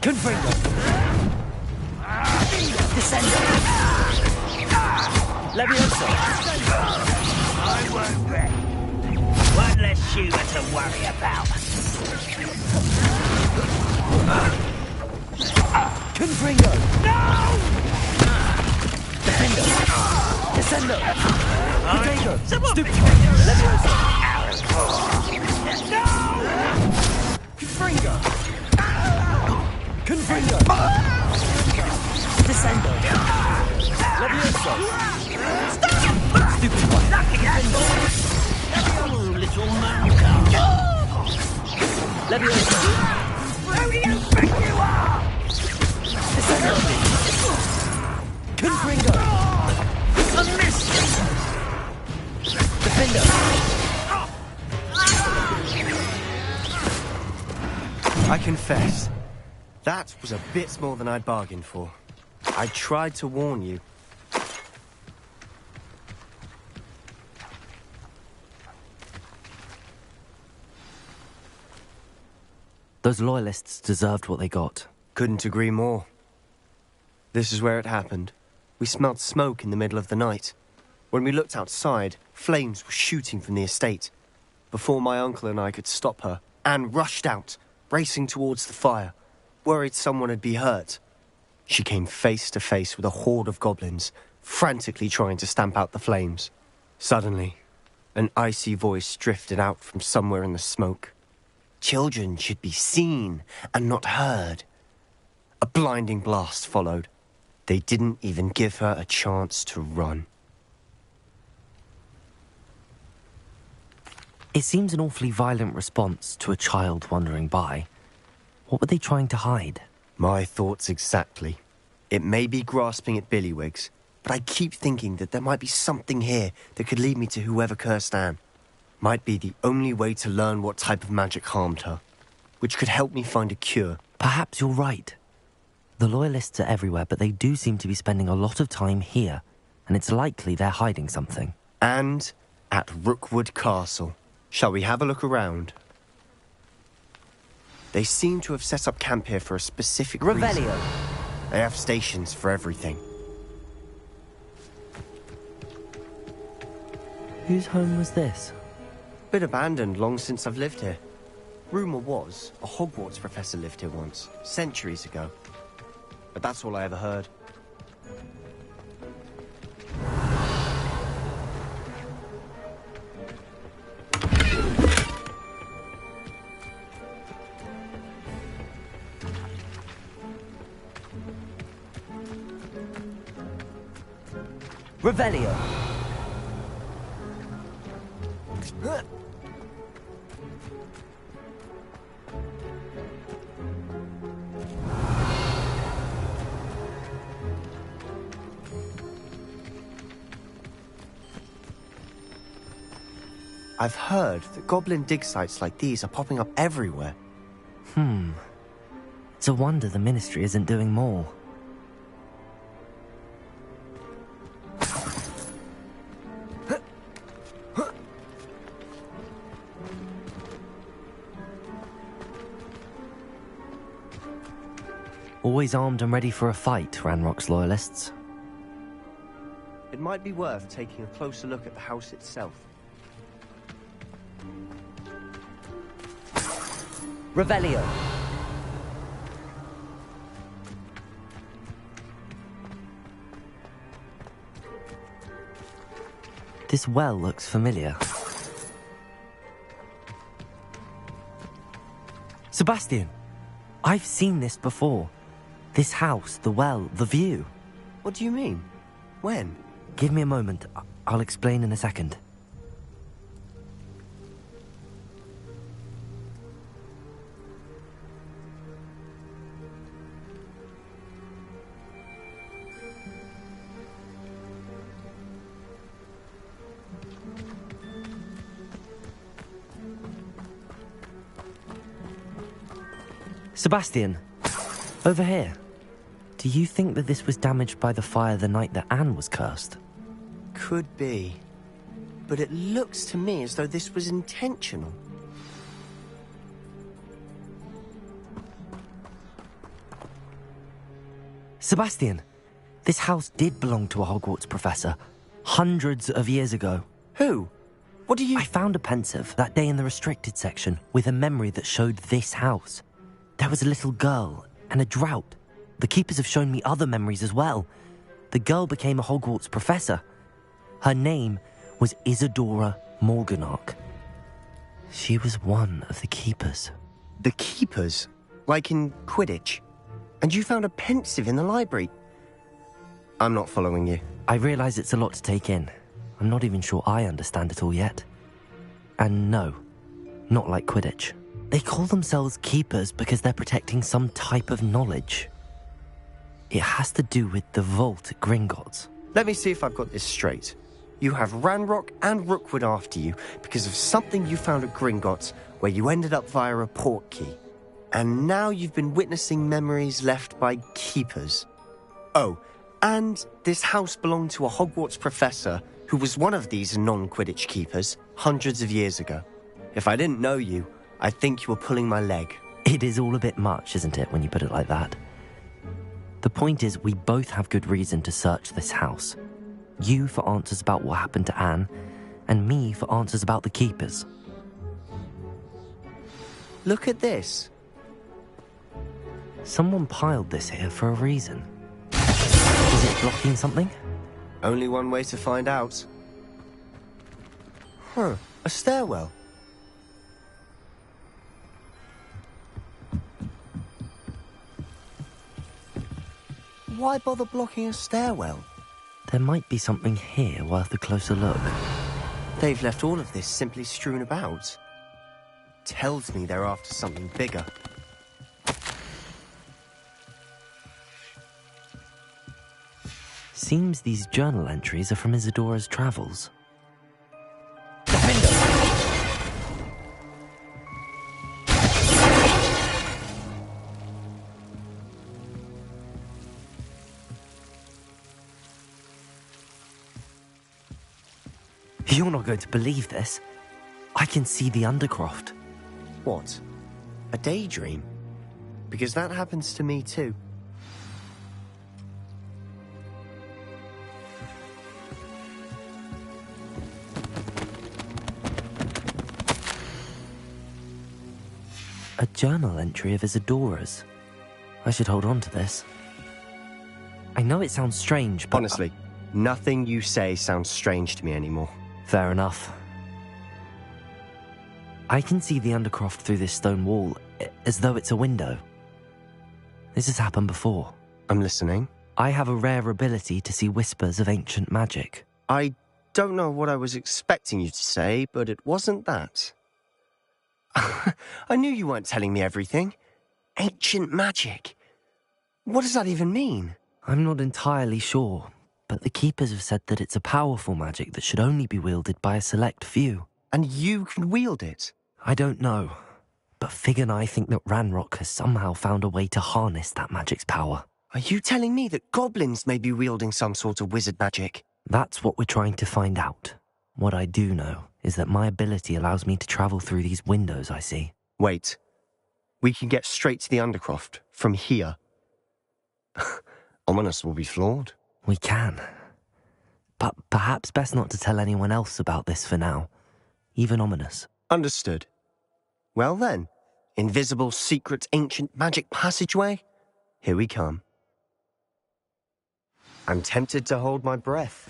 S3: Confringo! Descendo! Levioso!
S13: I won't bet. One less shooter to worry about.
S3: Confringo! No! Defendo! Descendo! Potato! Stupid! Levioso!
S14: No!
S3: Confringo! Confringo! Descendo! Levioso!
S14: Stop!
S6: confess, that was a bit more than I'd bargained for. I tried to warn you.
S3: Those loyalists deserved what they got.
S6: Couldn't agree more. This is where it happened. We smelled smoke in the middle of the night. When we looked outside, flames were shooting from the estate. Before my uncle and I could stop her, Anne rushed out, racing towards the fire, worried someone had been hurt. She came face to face with a horde of goblins, frantically trying to stamp out the flames. Suddenly, an icy voice drifted out from somewhere in the smoke. Children should be seen and not heard. A blinding blast followed. They didn't even give her a chance to run.
S3: It seems an awfully violent response to a child wandering by. What were they trying to hide?
S6: My thoughts exactly. It may be grasping at billywhigs, but I keep thinking that there might be something here that could lead me to whoever cursed Anne. Might be the only way to learn what type of magic harmed her, which could help me find a cure.
S3: Perhaps you're right. The loyalists are everywhere, but they do seem to be spending a lot of time here, and it's likely they're hiding something.
S6: And at Rookwood Castle. Shall we have a look around? They seem to have set up camp here for a specific reason.
S3: Revelio.
S6: They have stations for everything.
S3: Whose home was this?
S6: Been abandoned long since I've lived here. Rumour was a Hogwarts professor lived here once, centuries ago. But that's all I ever heard.
S3: Revelio.
S6: I've heard that goblin dig sites like these are popping up everywhere.
S3: It's a wonder the Ministry isn't doing more. Always armed and ready for a fight, Ranrock's loyalists.
S6: It might be worth taking a closer look at the house itself.
S3: Revelio. This well looks familiar. Sebastian, I've seen this before. This house, the well, the view.
S6: What do you mean? When?
S3: Give me a moment. I'll explain in a second. Sebastian, over here. Do you think that this was damaged by the fire the night that Anne was cursed?
S6: Could be. But it looks to me as though this was intentional.
S3: Sebastian, this house did belong to a Hogwarts professor, hundreds of years ago.
S6: Who? What do you...
S3: I found a pensive that day in the restricted section with a memory that showed this house. There was a little girl and a drought. The keepers have shown me other memories as well. The girl became a Hogwarts professor. Her name was Isadora Morganach. She was one of the keepers.
S6: The keepers? Like in Quidditch? And you found a pensive in the library? I'm not following you.
S3: I realise it's a lot to take in. I'm not even sure I understand it all yet. And no, not like Quidditch. They call themselves keepers because they're protecting some type of knowledge. It has to do with the vault at Gringotts.
S6: Let me see if I've got this straight. You have Ranrock and Rookwood after you because of something you found at Gringotts where you ended up via a Portkey. And now you've been witnessing memories left by keepers. Oh, and this house belonged to a Hogwarts professor who was one of these non-Quidditch keepers hundreds of years ago. If I didn't know you, I'd think you were pulling my leg.
S3: It is all a bit much, isn't it, when you put it like that? The point is, we both have good reason to search this house. You for answers about what happened to Anne, and me for answers about the keepers.
S6: Look at this.
S3: Someone piled this here for a reason. Is it blocking something?
S6: Only one way to find out. Huh, a stairwell. Why bother blocking a stairwell?
S3: There might be something here worth a closer look.
S6: They've left all of this simply strewn about. Tells me they're after something bigger.
S3: Seems these journal entries are from Isadora's travels. You're not going to believe this. I can see the Undercroft.
S6: What? A daydream? Because that happens to me too.
S3: A journal entry of Isadora's. I should hold on to this. I know it sounds strange, but...
S6: Honestly, nothing you say sounds strange to me anymore.
S3: Fair enough. I can see the Undercroft through this stone wall, as though it's a window. This has happened before.
S6: I'm listening.
S3: I have a rare ability to see whispers of ancient magic.
S6: I don't know what I was expecting you to say, but it wasn't that. I knew you weren't telling me everything. Ancient magic. What does that even mean?
S3: I'm not entirely sure, but the Keepers have said that it's a powerful magic that should only be wielded by a select few.
S6: And you can wield it?
S3: I don't know, but Fig and I think that Ranrock has somehow found a way to harness that magic's power.
S6: Are you telling me that goblins may be wielding some sort of wizard magic?
S3: That's what we're trying to find out. What I do know is that my ability allows me to travel through these windows I see.
S6: Wait. We can get straight to the Undercroft from here. Ominous will be flawed.
S3: We can. But perhaps best not to tell anyone else about this for now. Even Ominous.
S6: Understood. Well then, invisible, secret, ancient magic passageway? Here we come. I'm tempted to hold my breath.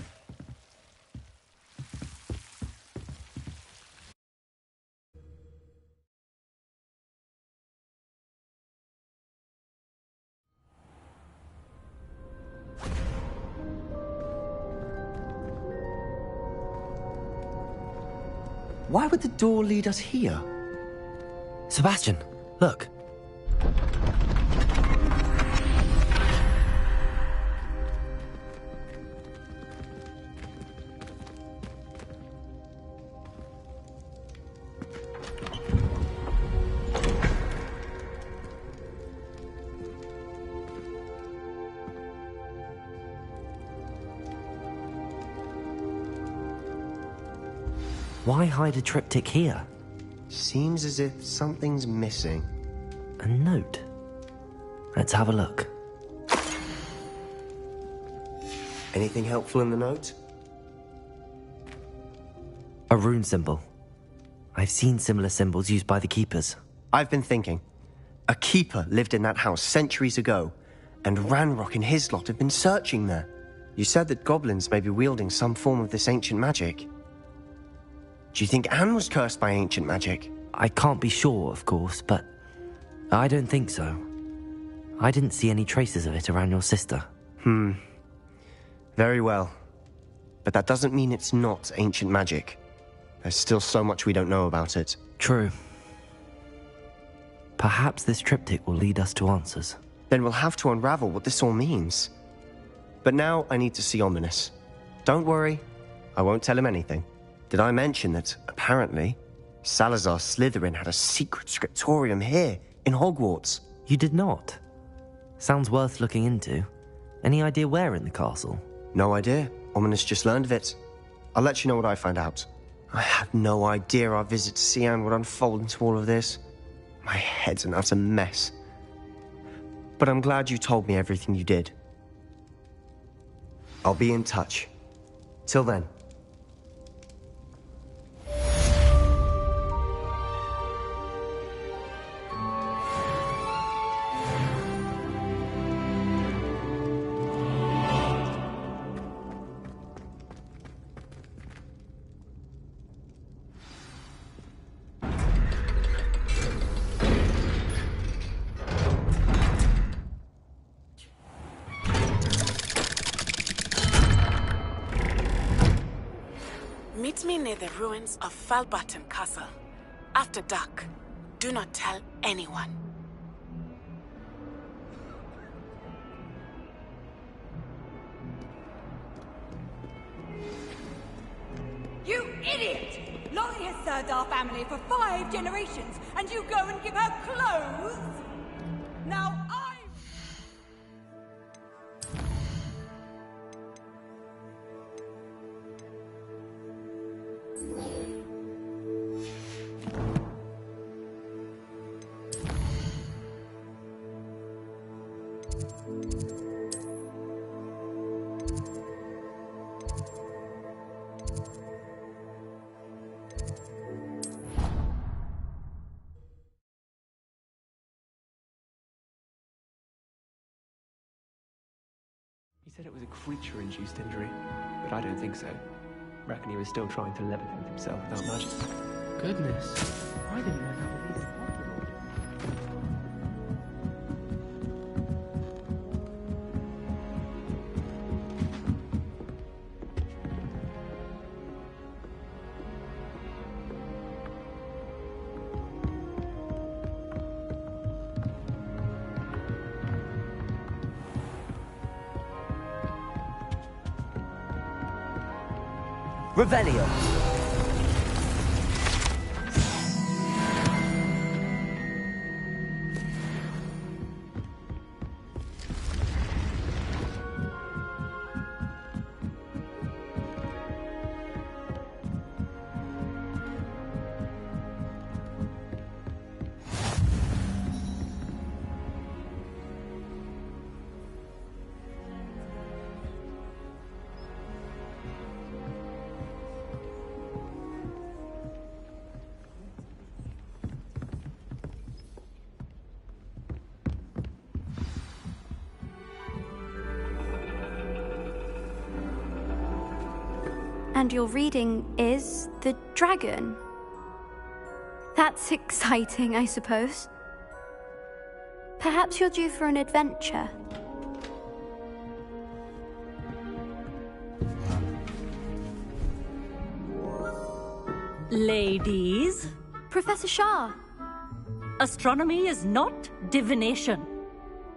S6: Why would the door lead us here?
S3: Sebastian, look. Why hide a triptych here?
S6: Seems as if something's missing.
S3: A note. Let's have a look.
S6: Anything helpful in the note?
S3: A rune symbol. I've seen similar symbols used by the Keepers.
S6: I've been thinking. A keeper lived in that house centuries ago, and Ranrock and his lot have been searching there. You said that goblins may be wielding some form of this ancient magic. Do you think Anne was cursed by ancient magic?
S3: I can't be sure, of course, but I don't think so. I didn't see any traces of it around your sister.
S6: Very well. But that doesn't mean it's not ancient magic. There's still so much we don't know about it.
S3: True. Perhaps this triptych will lead us to answers.
S6: Then we'll have to unravel what this all means. But now I need to see Ominous. Don't worry, I won't tell him anything. Did I mention that, apparently, Salazar Slytherin had a secret scriptorium here in Hogwarts.
S3: You did not? Sounds worth looking into. Any idea where in the castle?
S6: No idea. Ominous just learned of it. I'll let you know what I find out. I had no idea our visit to Cian would unfold into all of this. My head's an utter mess. But I'm glad you told me everything you did. I'll be in touch. Till then.
S15: Meet me near the ruins of Falbutton Castle. After dark. Do not tell anyone.
S16: You idiot! Laurie has served our family for 5 generations, and you go and give her clothes? Now I...
S17: He said it was a creature-induced injury, but I don't think so. Reckon he was still trying to levitate himself without magic.
S4: Goodness, I didn't know that was even possible.
S3: Revelio.
S8: And your reading is the dragon. That's exciting, I suppose. Perhaps you're due for an adventure.
S18: Ladies.
S8: Professor Shah.
S18: Astronomy is not divination.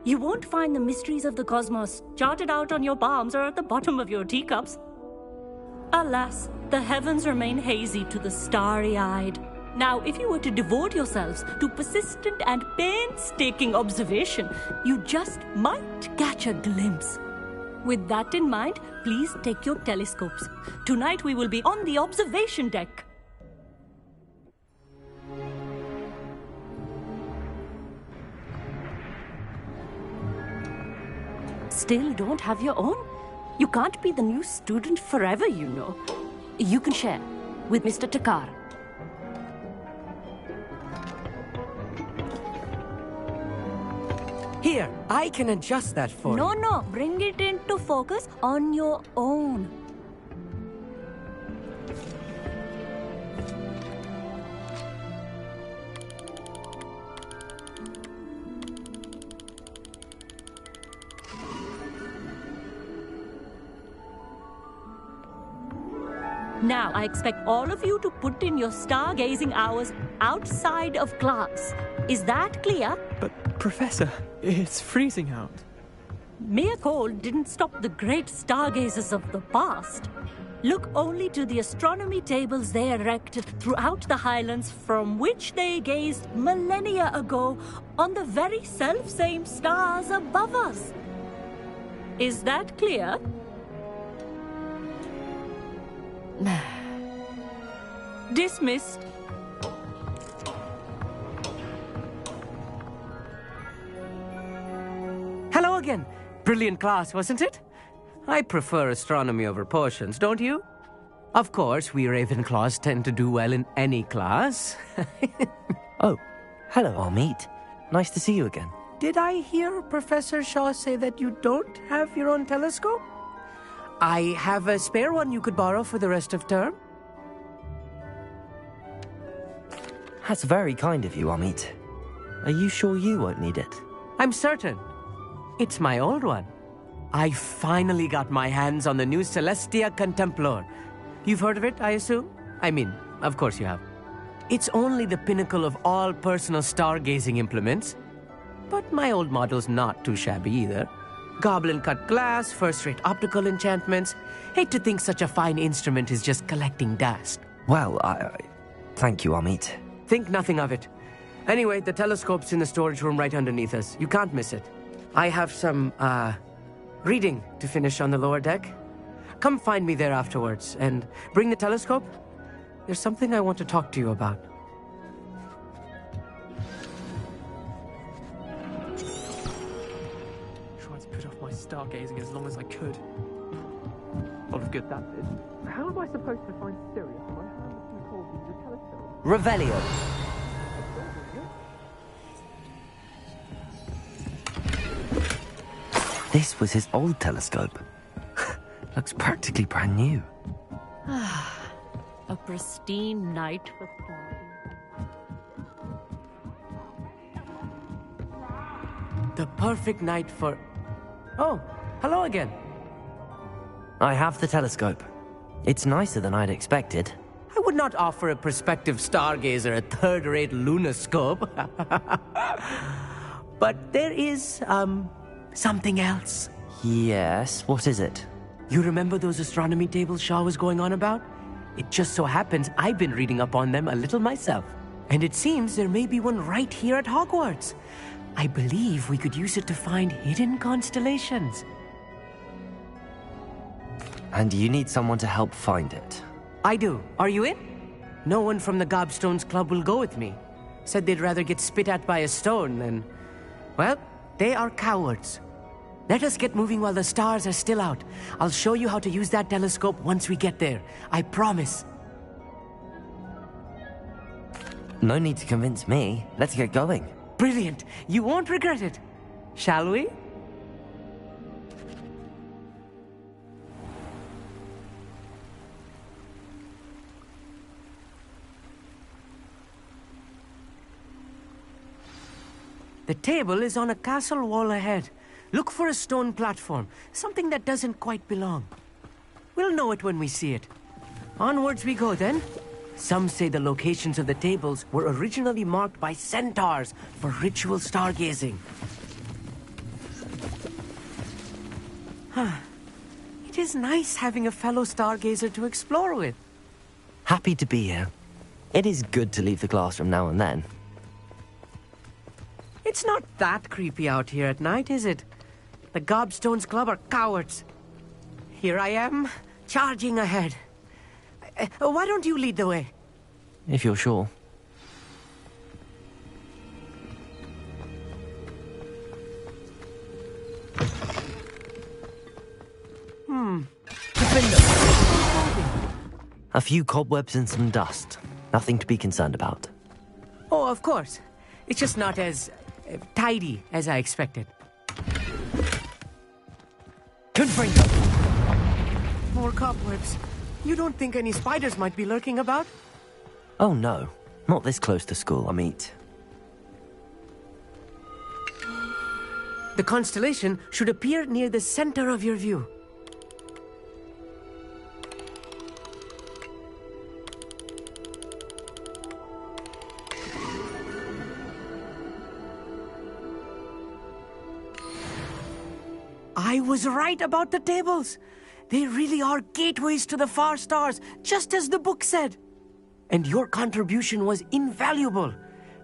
S18: You won't find the mysteries of the cosmos charted out on your palms or at the bottom of your teacups. Alas, the heavens remain hazy to the starry-eyed. Now, if you were to devote yourselves to persistent and painstaking observation, you just might catch a glimpse. With that in mind, please take your telescopes. Tonight we will be on the observation deck. Still don't have your own? You can't be the new student forever, you know. You can share with Mr. Takar.
S19: Here, I can adjust that for you.
S18: No, bring it into focus on your own. Now, I expect all of you to put in your stargazing hours outside of class. Is that clear?
S17: But, Professor, it's freezing out.
S18: Mere cold didn't stop the great stargazers of the past. Look only to the astronomy tables they erected throughout the Highlands, from which they gazed millennia ago on the very self-same stars above us. Is that clear? Dismissed.
S19: Hello again. Brilliant class, wasn't it? I prefer astronomy over potions, don't you? Of course, we Ravenclaws tend to do well in any class.
S3: Oh, hello, Amit. Nice to see you again.
S19: Did I hear Professor Shaw say that you don't have your own telescope? I have a spare one you could borrow for the rest of term.
S3: That's very kind of you, Amit. Are you sure you won't need it?
S19: I'm certain. It's my old one. I finally got my hands on the new Celestia Contemplor. You've heard of it, I assume? I mean, of course you have. It's only the pinnacle of all personal stargazing implements. But my old model's not too shabby either. Goblin-cut glass, first-rate optical enchantments. Hate to think such a fine instrument is just collecting dust.
S3: Well, thank you, Amit.
S19: Think nothing of it. Anyway, the telescope's in the storage room right underneath us. You can't miss it. I have some, reading to finish on the lower deck. Come find me there afterwards, and bring the telescope. There's something I want to talk to you about.
S17: Tried to put off my stargazing as long as I could. Lot of good that did. How am I supposed to find Sirius if I haven't been called with the telescope?
S3: Revelio. This was his old telescope. Looks practically brand new.
S18: A pristine night for study.
S19: The perfect night for... Oh, hello again.
S3: I have the telescope. It's nicer than I'd expected.
S19: I would not offer a prospective stargazer a third-rate lunoscope. But there is, something else.
S3: Yes, what is it?
S19: You remember those astronomy tables Shaw was going on about? It just so happens I've been reading up on them a little myself. And it seems there may be one right here at Hogwarts. I believe we could use it to find hidden constellations.
S3: And you need someone to help find it?
S19: I do. Are you in? No one from the Gobstones Club will go with me. Said they'd rather get spit at by a stone than... Well, they are cowards. Let us get moving while the stars are still out. I'll show you how to use that telescope once we get there. I promise.
S3: No need to convince me. Let's get going.
S19: Brilliant. You won't regret it. Shall we? The table is on a castle wall ahead. Look for a stone platform, something that doesn't quite belong. We'll know it when we see it. Onwards we go then. Some say the locations of the tables were originally marked by centaurs for ritual stargazing. It is nice having a fellow stargazer to explore with.
S3: Happy to be here. It is good to leave the classroom now and then.
S19: It's not that creepy out here at night, is it? The Gobstones Club are cowards. Here I am, charging ahead. Why don't you lead the way?
S3: If you're sure. A few cobwebs and some dust. Nothing to be concerned about.
S19: Oh, of course. It's just not as tidy as I expected.
S3: Confringo!
S19: More cobwebs. You don't think any spiders might be lurking about?
S3: Oh no, not this close to school, Amit.
S19: The constellation should appear near the center of your view. I was right about the tables. They really are gateways to the far stars, just as the book said. And your contribution was invaluable.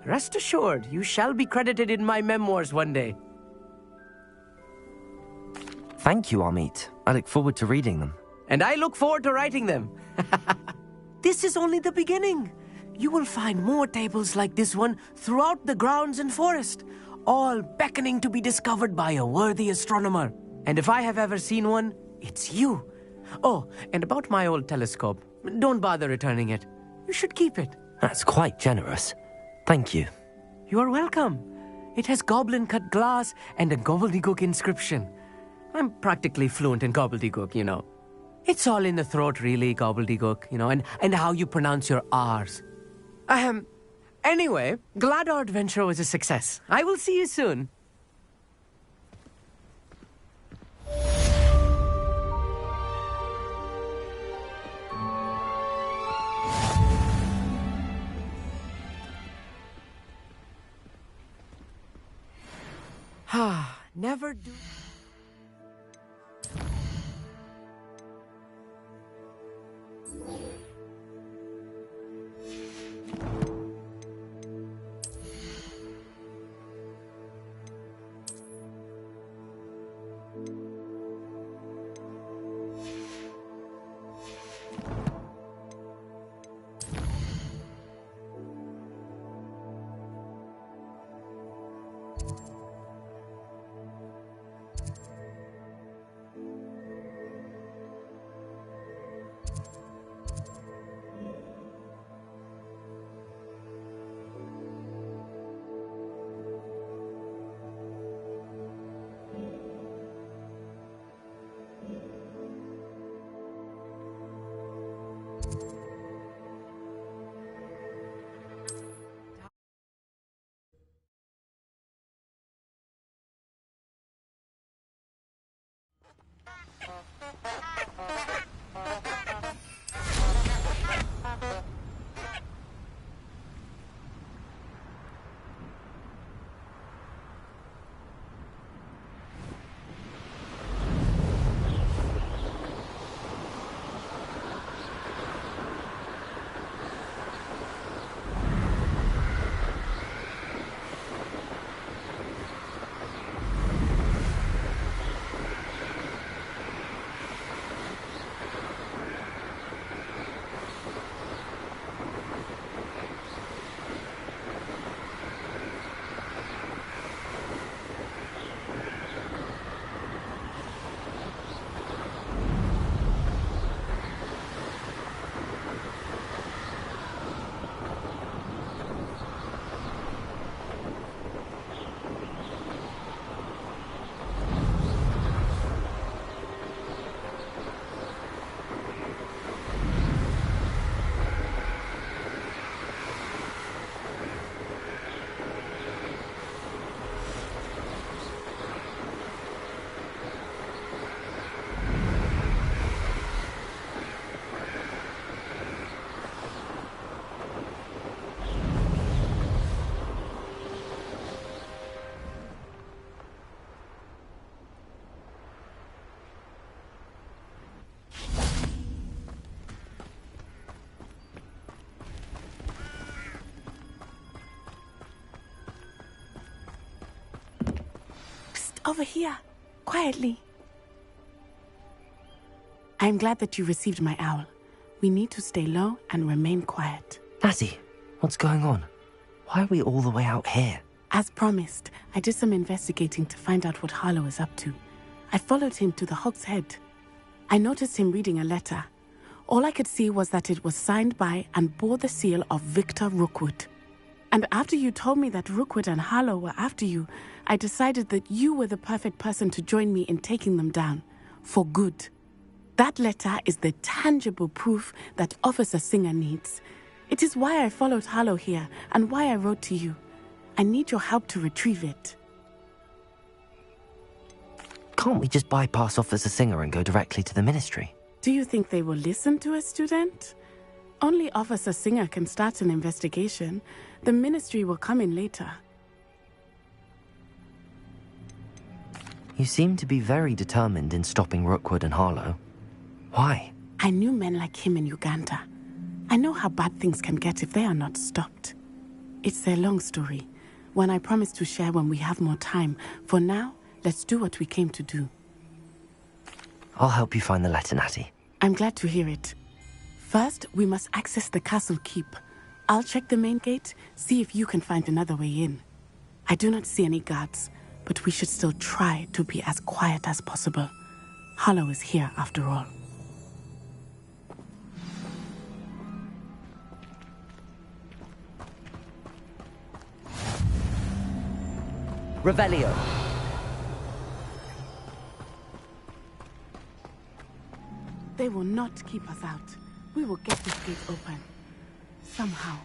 S19: Rest assured, you shall be credited in my memoirs one day.
S3: Thank you, Amit. I look forward to reading them.
S19: And I look forward to writing them. This is only the beginning. You will find more tables like this one throughout the grounds and forest, all beckoning to be discovered by a worthy astronomer. And if I have ever seen one, it's you. Oh, and about my old telescope, don't bother returning it. You should keep it.
S3: That's quite generous. Thank you.
S19: You are welcome. It has goblin-cut glass and a gobbledygook inscription. I'm practically fluent in gobbledygook, you know. It's all in the throat, really, gobbledygook, you know, and how you pronounce your R's. Anyway, glad our adventure was a success. I will see you soon. Never do...
S15: Over here, quietly. I'm glad that you received my owl. We need to stay low and remain quiet.
S3: Lassie, what's going on? Why are we all the way out here?
S15: As promised, I did some investigating to find out what Harlow is up to. I followed him to the Hog's Head. I noticed him reading a letter. All I could see was that it was signed by and bore the seal of Victor Rookwood. And after you told me that Rookwood and Harlow were after you, I decided that you were the perfect person to join me in taking them down. For good. That letter is the tangible proof that Officer Singer needs. It is why I followed Harlow here and why I wrote to you. I need your help to retrieve it.
S3: Can't we just bypass Officer Singer and go directly to the Ministry?
S15: Do you think they will listen to a student? Only Officer Singer can start an investigation. The Ministry will come in later.
S3: You seem to be very determined in stopping Rookwood and Harlow. Why?
S15: I knew men like him in Uganda. I know how bad things can get if they are not stopped. It's a long story, one I promise to share when we have more time. For now, let's do what we came to do.
S3: I'll help you find the letter, Natty.
S15: I'm glad to hear it. First, we must access the castle keep. I'll check the main gate, see if you can find another way in. I do not see any guards, but we should still try to be as quiet as possible. Harlow is here, after all.
S3: Revelio.
S15: They will not keep us out. We will get this gate open. Somehow.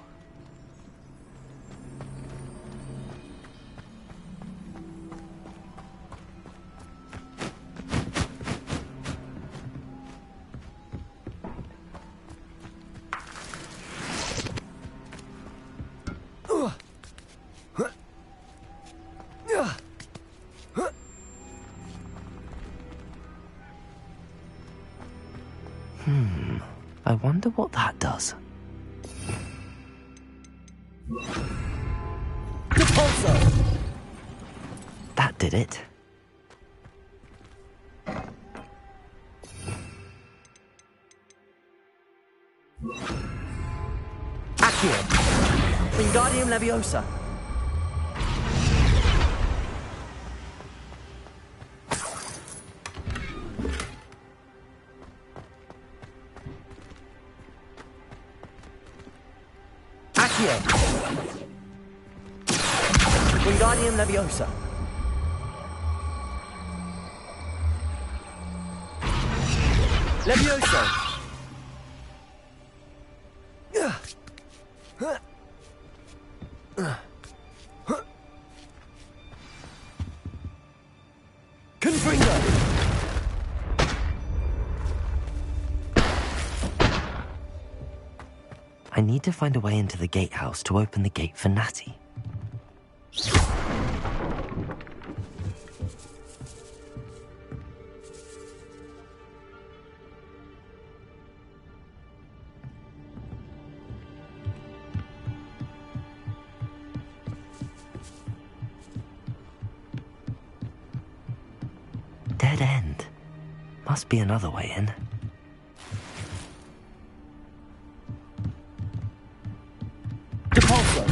S3: I wonder what that does. Repulso! That did it. Accio! Wingardium Leviosa! Wingardium Leviosa. Levioso. Confringo. I need to find a way into the gatehouse to open the gate for Natty. Dead end. Must be another way in. Depulso.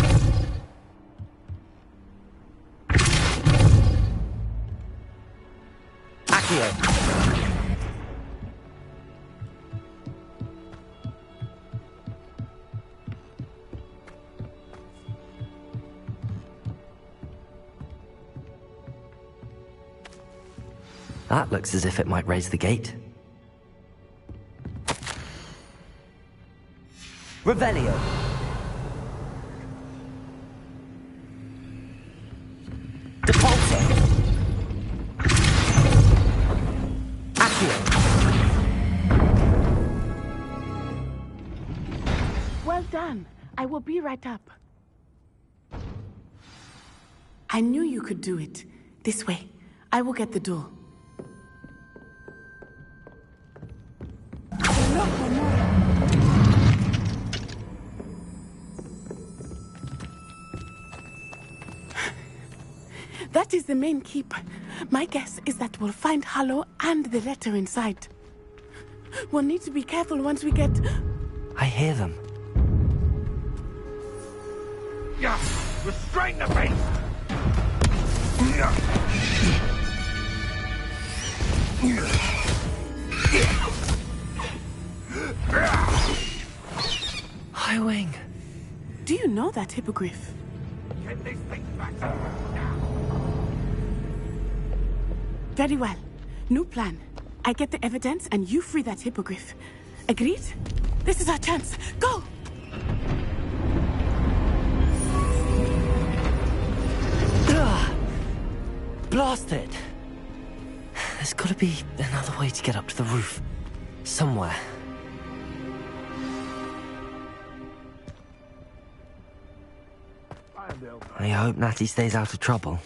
S3: Accio. That looks as if it might raise the gate. Revelio. Depulso. Accio.
S15: Well done. I will be right up. I knew you could do it. This way. I will get the door. That is the main keep. My guess is that we'll find Harlow and the letter inside. We'll need to be careful once we get...
S3: I hear them.
S14: Yeah, restrain the beast!
S3: Highwing.
S15: Do you know that hippogriff?
S14: Get this thing back now.
S15: Very well. New plan. I get the evidence and you free that hippogriff. Agreed? This is our chance. Go!
S3: Blast it! There's gotta be another way to get up to the roof. Somewhere. I hope Natty stays out of trouble.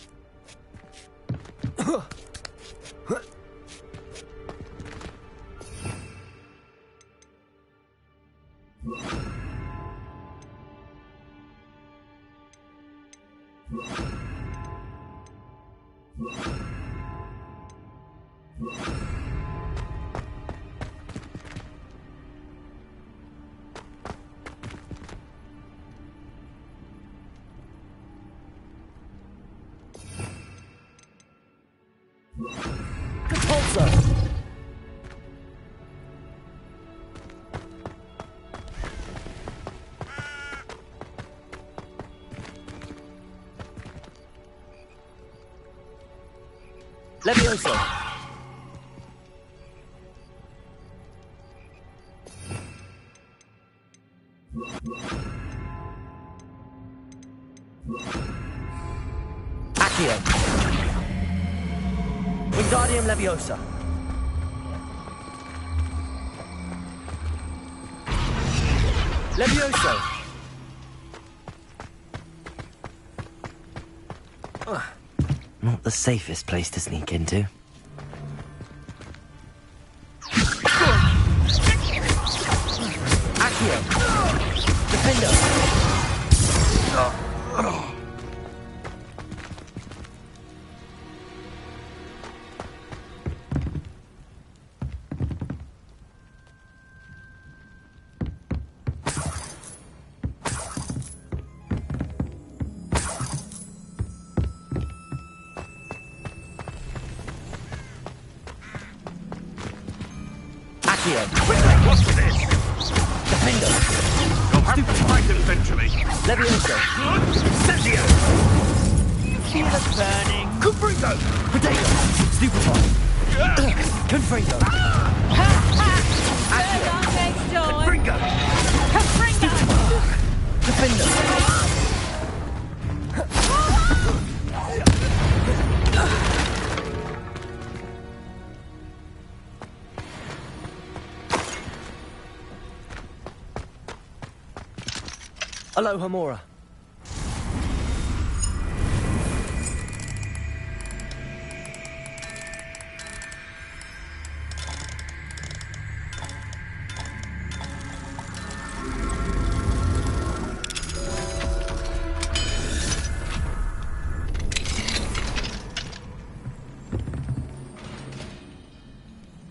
S3: Levioso! Accio! Wingardium Leviosa! Levioso! Not the safest place to sneak into. Accio! Defender!
S14: What's this?
S3: Defender!
S14: You'll have to fight eventually.
S3: Levioso!
S14: Incendio!
S3: Feel it burning! Confringo! Potato! Stupefy! Confringo!
S14: Confringo!
S3: Defender! Aloha Mora.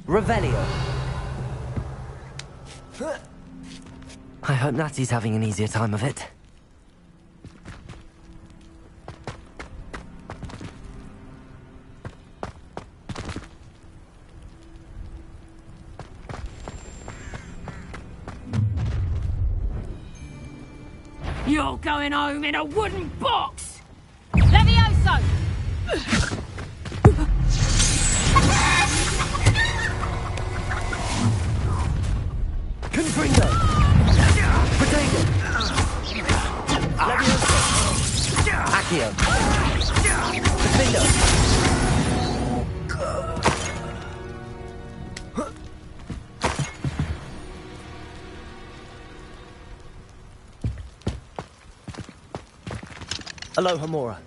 S3: Revelio. I hope Natty's having an easier time of it.
S16: You're going home in a wooden box! Levioso!
S3: Confringo! Potato! Levioso! Accio! Defender! Aloha Mora.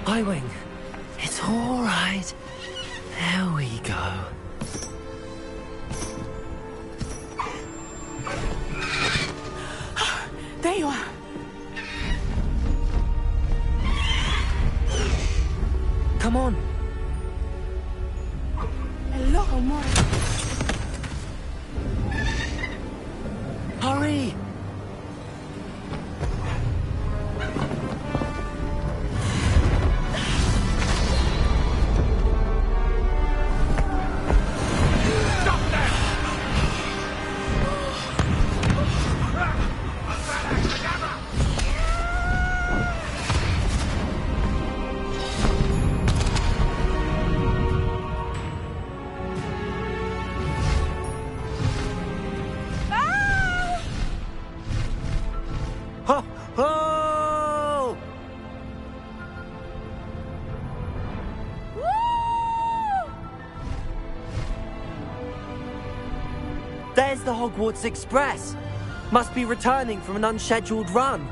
S3: I-Wing. It's all right. There we go.
S15: There you are.
S3: Come on.
S15: Hello, Mora.
S3: Hurry! Go! There's the Hogwarts Express. Must be returning from an unscheduled run.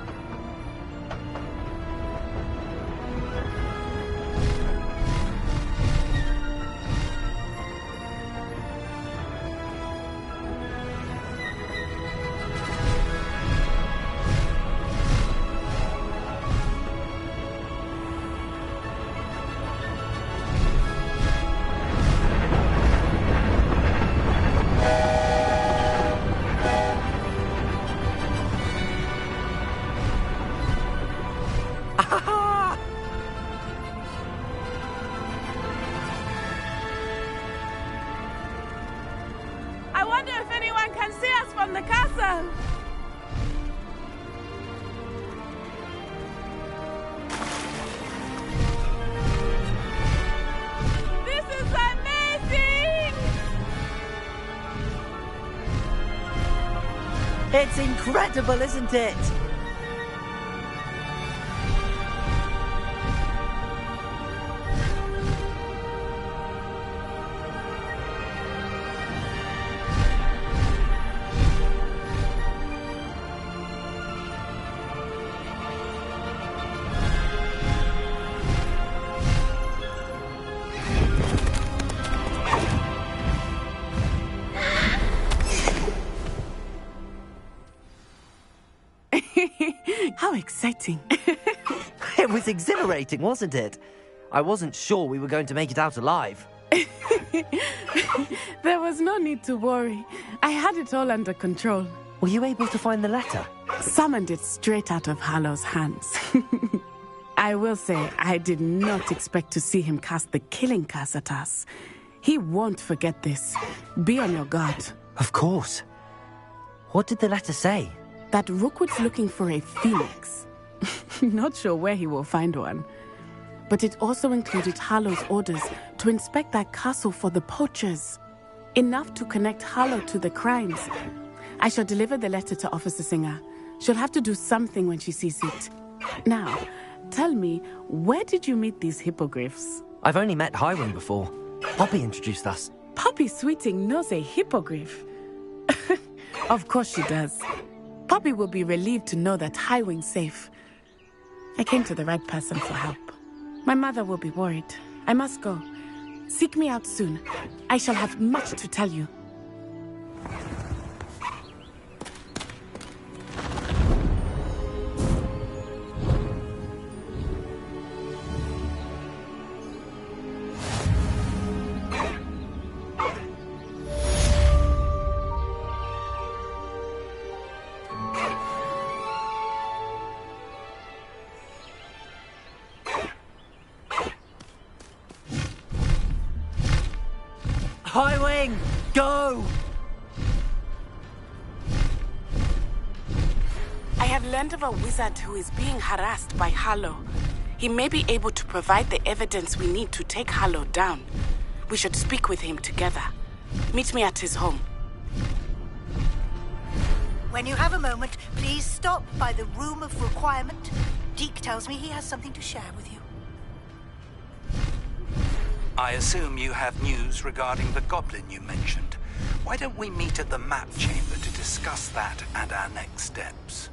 S15: I wonder if anyone can see us from the castle. This is amazing!
S3: It's incredible, isn't it?
S15: How exciting.
S3: It was exhilarating, wasn't it? I wasn't sure we were going to make it out alive.
S15: There was no need to worry. I had it all under control.
S3: Were you able to find the letter?
S15: Summoned it straight out of Hallow's hands. I will say, I did not expect to see him cast the killing curse at us. He won't forget this. Be on your guard.
S3: Of course. What did the letter say?
S15: That Rookwood's looking for a phoenix. Not sure where he will find one. But it also included Hallow's orders to inspect that castle for the poachers. Enough to connect Hallow to the crimes. I shall deliver the letter to Officer Singer. She'll have to do something when she sees it. Now, tell me, where did you meet these hippogriffs?
S3: I've only met Highwing before. Poppy introduced us.
S15: Poppy Sweeting knows a hippogriff. Of course she does. Poppy will be relieved to know that Highwing's safe. I came to the right person for help. My mother will be worried. I must go. Seek me out soon. I shall have much to tell you.
S3: Highwing, go!
S15: I have learned of a wizard who is being harassed by Hallow. He may be able to provide the evidence we need to take Hallow down. We should speak with him together. Meet me at his home.
S7: When you have a moment, please stop by the Room of Requirement. Deke tells me he has something to share with you.
S20: I assume you have news regarding the goblin you mentioned. Why don't we meet at the map chamber to discuss that and our next steps?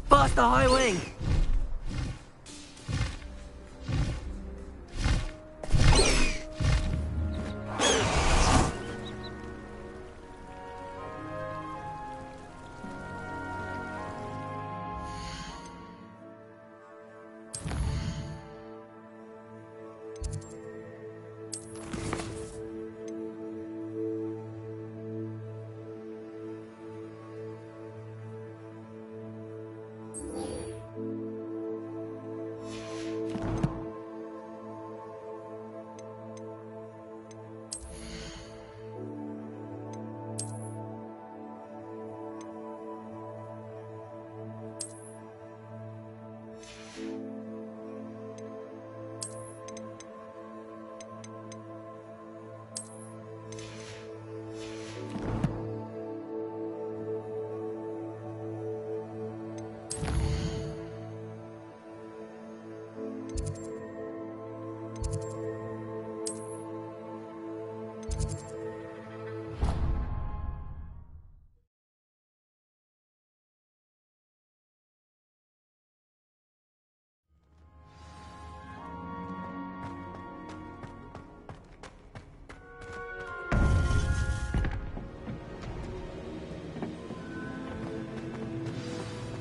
S3: Faster, Highwing!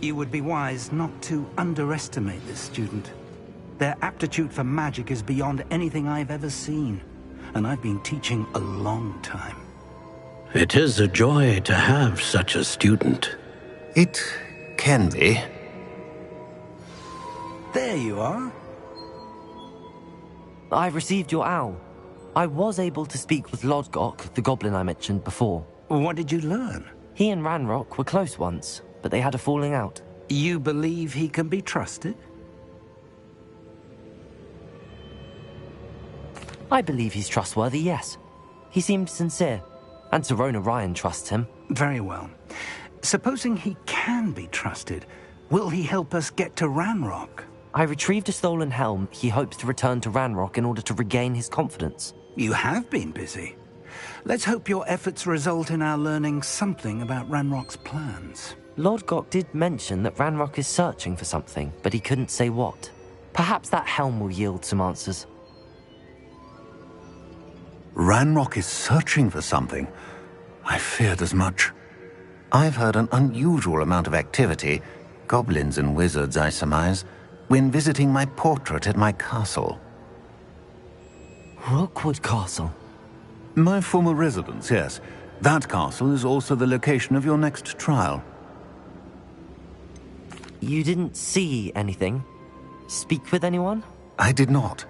S20: You would be wise not to underestimate this student. Their aptitude for magic is beyond anything I've ever seen, and I've been teaching a long time.
S10: It is a joy to have such a student.
S9: It can be.
S20: There you are.
S3: I received your owl. I was able to speak with Lodgok, the goblin I mentioned before.
S20: What did you learn?
S3: He and Ranrock were close once, but they had a falling out.
S20: You believe he can be trusted?
S3: I believe he's trustworthy, yes. He seemed sincere, and Serona Ryan trusts him.
S20: Very well. Supposing he can be trusted, will he help us get to Ranrock?
S3: I retrieved a stolen helm. He hopes to return to Ranrock in order to regain his confidence.
S20: You have been busy. Let's hope your efforts result in our learning something about Ranrock's plans.
S3: Lodgok did mention that Ranrock is searching for something, but he couldn't say what. Perhaps that helm will yield some answers.
S9: Ranrock is searching for something. I feared as much. I've heard an unusual amount of activity, goblins and wizards, I surmise, when visiting my portrait at my castle.
S3: Rookwood Castle?
S9: My former residence, yes. That castle is also the location of your next trial.
S3: You didn't see anything? Speak with anyone?
S9: I did not.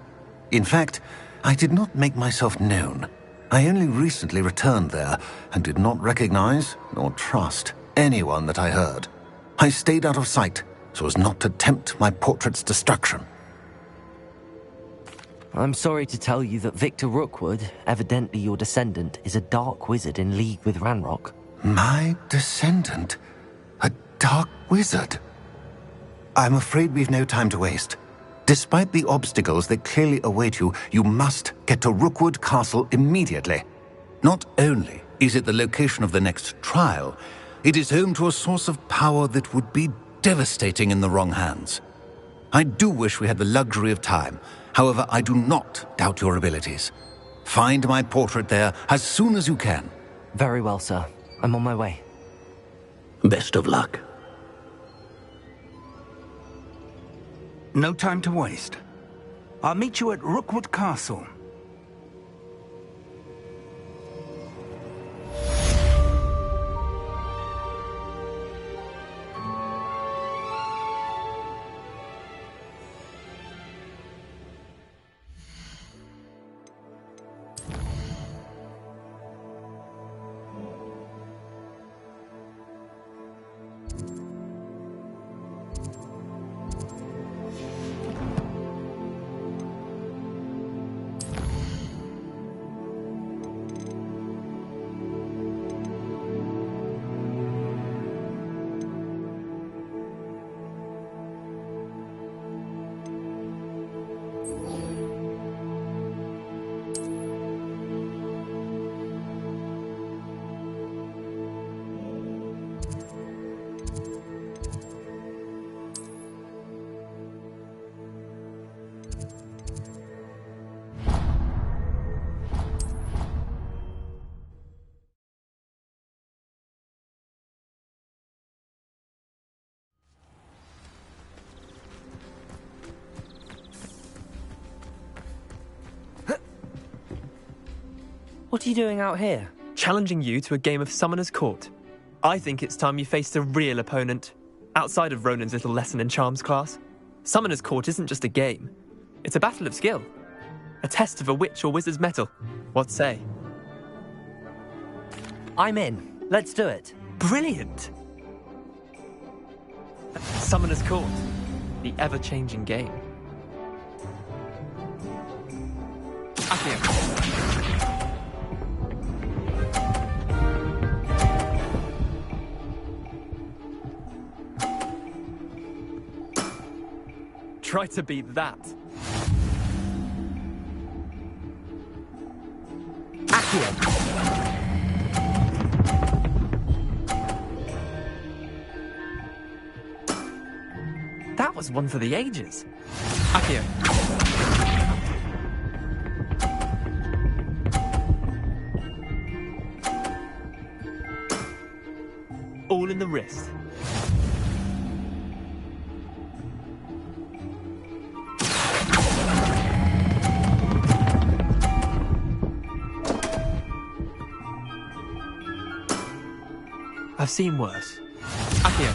S9: In fact, I did not make myself known. I only recently returned there and did not recognize nor trust anyone that I heard. I stayed out of sight so as not to tempt my portrait's destruction.
S3: I'm sorry to tell you that Victor Rookwood, evidently your descendant, is a dark wizard in league with Ranrock.
S9: My descendant? A dark wizard? I'm afraid we've no time to waste. Despite the obstacles that clearly await you, you must get to Rookwood Castle immediately. Not only is it the location of the next trial, it is home to a source of power that would be devastating in the wrong hands. I do wish we had the luxury of time. However, I do not doubt your abilities. Find my portrait there as soon as you can.
S3: Very well, sir. I'm on my way.
S10: Best of luck.
S20: No time to waste. I'll meet you at Rookwood Castle.
S3: What are you doing out here?
S17: Challenging you to a game of Summoner's Court. I think it's time you faced a real opponent, outside of Ronan's little lesson in charms class. Summoner's Court isn't just a game. It's a battle of skill. A test of a witch or wizard's mettle. What say?
S3: I'm in. Let's do it.
S17: Brilliant! Summoner's Court. The ever-changing game. Accio. Try to beat that.
S3: Accio.
S17: That was one for the ages. Accio. All in the wrist. I've seen worse. Accio.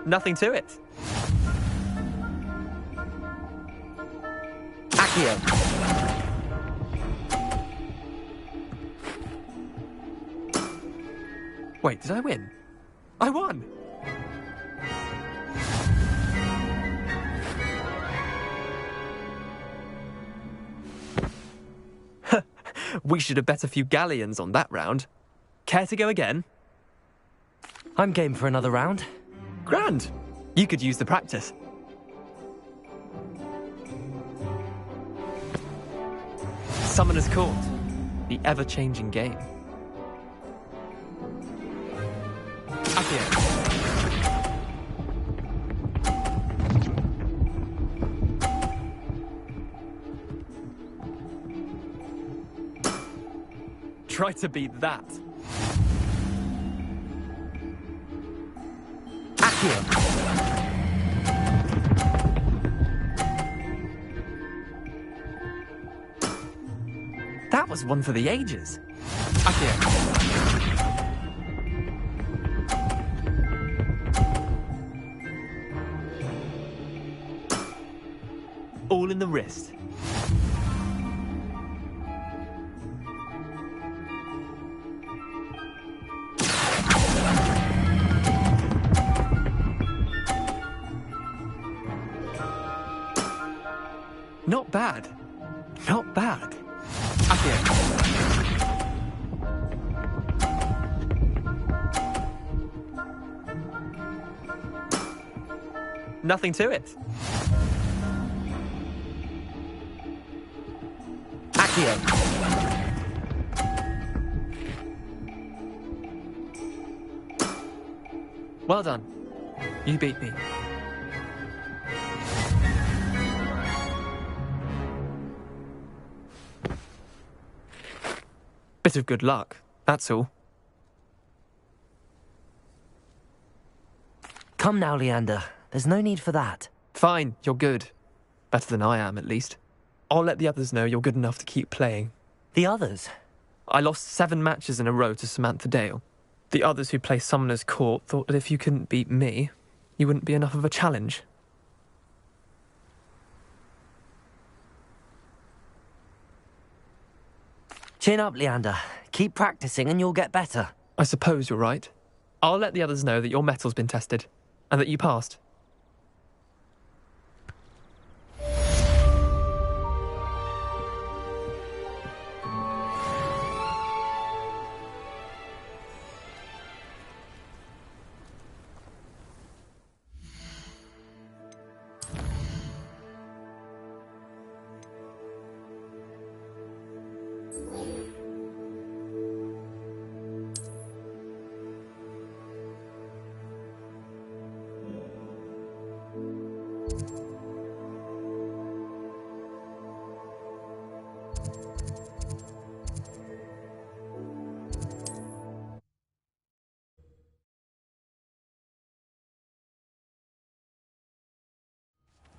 S17: Nothing to it.
S3: Accio.
S17: Wait, did I win? I won! We should have bet a few galleons on that round. Care to go again?
S3: I'm game for another round.
S17: Grand! You could use the practice. Summoner's Court. The ever-changing game. Accio. Try to beat that.
S3: Accio.
S17: That was one for the ages. Accio. All in the wrist. Not bad. Not bad. Accio. Nothing to it.
S3: Accio.
S17: Well done. You beat me. Bit of good luck, that's all.
S3: Come now, Leander. There's no need for that.
S17: Fine, you're good. Better than I am, at least. I'll let the others know you're good enough to keep playing.
S3: The others?
S17: I lost 7 matches in a row to Samantha Dale. The others who play Summoner's Court thought that if you couldn't beat me, you wouldn't be enough of a challenge.
S3: Chin up, Leander. Keep practicing and you'll get better.
S17: I suppose you're right. I'll let the others know that your metal's been tested, and that you passed.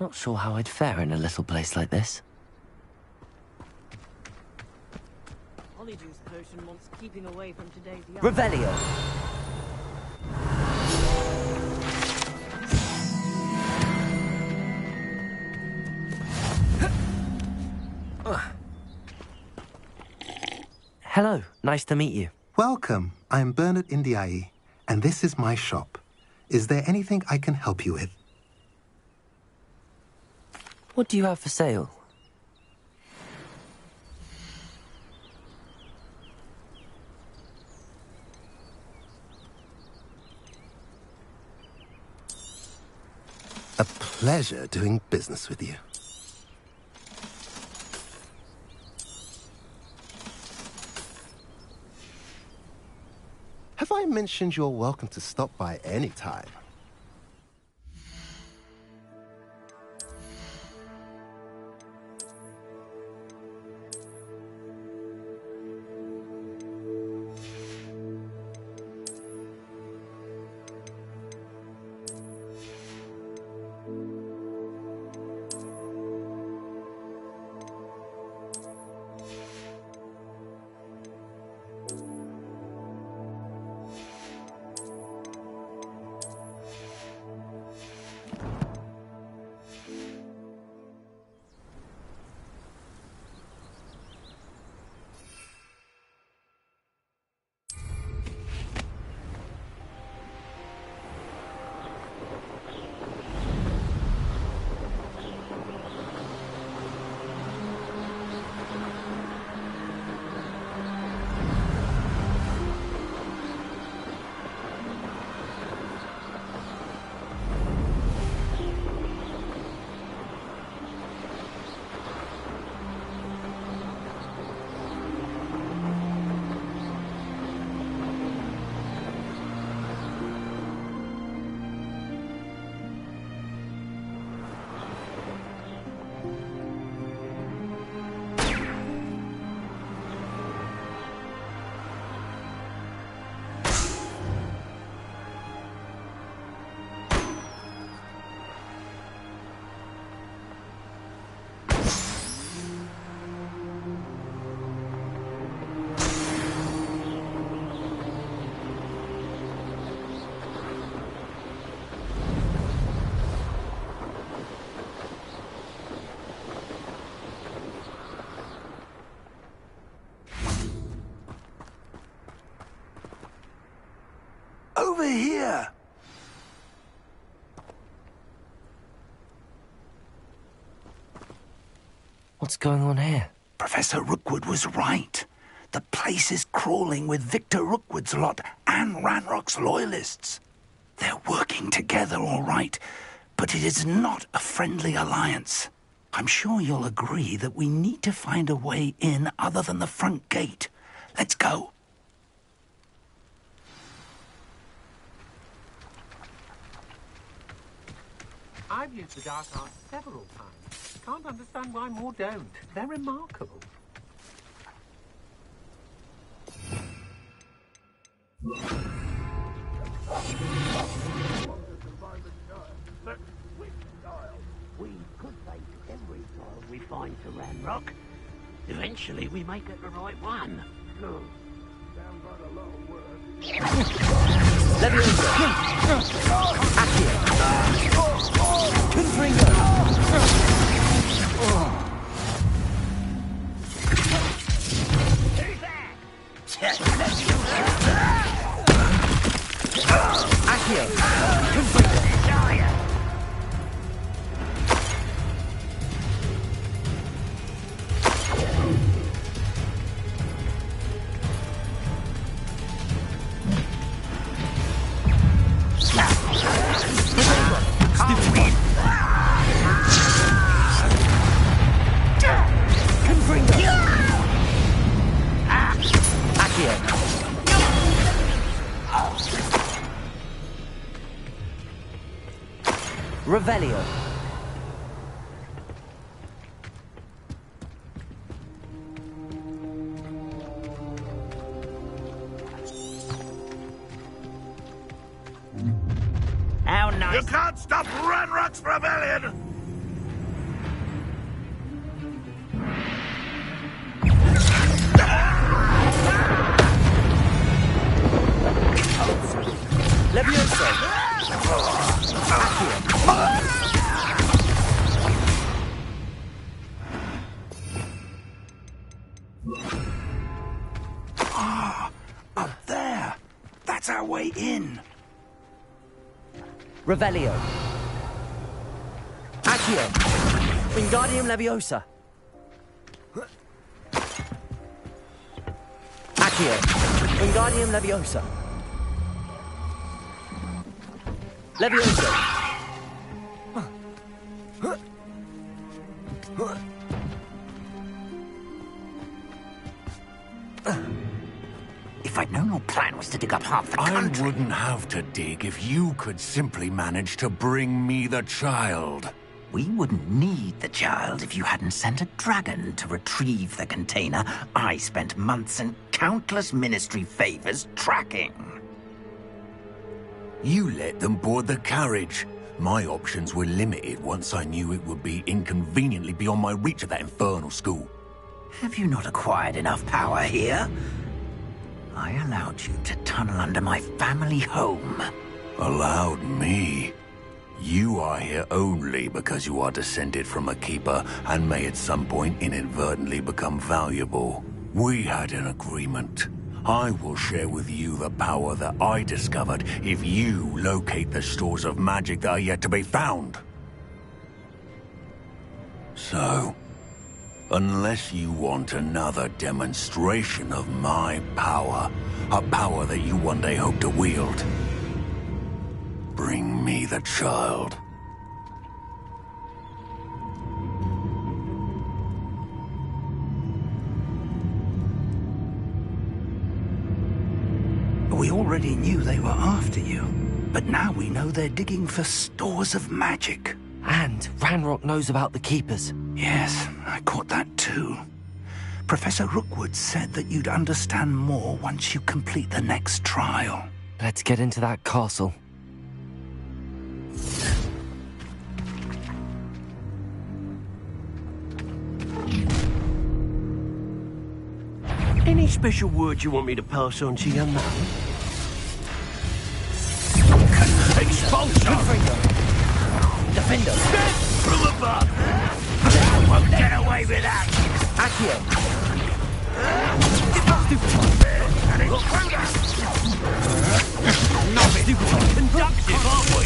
S3: Not sure how I'd fare in a little place like this.
S14: Honeydews potion wants keeping away from today's young.
S3: Revelio. Hello, nice to meet you.
S21: Welcome. I'm Bernard Indiai, and this is my shop. Is there anything I can help you with?
S3: What do you have for sale?
S21: A pleasure doing business with you. Have I mentioned you're welcome to stop by any time?
S20: over here!
S3: What's going on here?
S20: Professor Rookwood was right. The place is crawling with Victor Rookwood's lot and Ranrock's loyalists. They're working together, all right, but it is not a friendly alliance. I'm sure you'll agree that we need to find a way in other than the front gate. Let's go.
S10: I've used the dark arts several times. Can't understand why more don't. They're remarkable.
S13: We could take every child we find to Ranrock. Eventually we may get the right one. No. Sounds like a lot of work.
S3: Revelio.
S13: How nice.
S1: You can't stop Ranrock's rebellion!
S20: Up there. That's our way in.
S3: Revelio. Accio. Wingardium Leviosa. Accio. Wingardium Leviosa. Leviosa.
S13: If I'd known your plan was to dig up half the country...
S1: I wouldn't have to dig if you could simply manage to bring me the child.
S13: We wouldn't need the child if you hadn't sent a dragon to retrieve the container I spent months and countless ministry favors tracking.
S1: You let them board the carriage. My options were limited once I knew it would be inconveniently beyond my reach at that infernal school.
S13: Have you not acquired enough power here? I allowed you to tunnel under my family home.
S1: Allowed me? You are here only because you are descended from a keeper and may at some point inadvertently become valuable. We had an agreement. I will share with you the power that I discovered if you locate the stores of magic that are yet to be found. So, unless you want another demonstration of my power, a power that you one day hope to wield, bring me the child.
S20: We already knew they were after you, but now we know they're digging for stores of magic.
S3: And Ranrock knows about the Keepers.
S20: Yes, I caught that too. Professor Rookwood said that you'd understand more once you complete the next trial.
S3: Let's get into that castle.
S10: Any special words you want me to pass on to your mum?
S13: Expulsion!
S3: Defender!
S13: Through a bug! You won't get away with that!
S3: Accio!
S13: Nothing
S10: Super conductive, aren't we?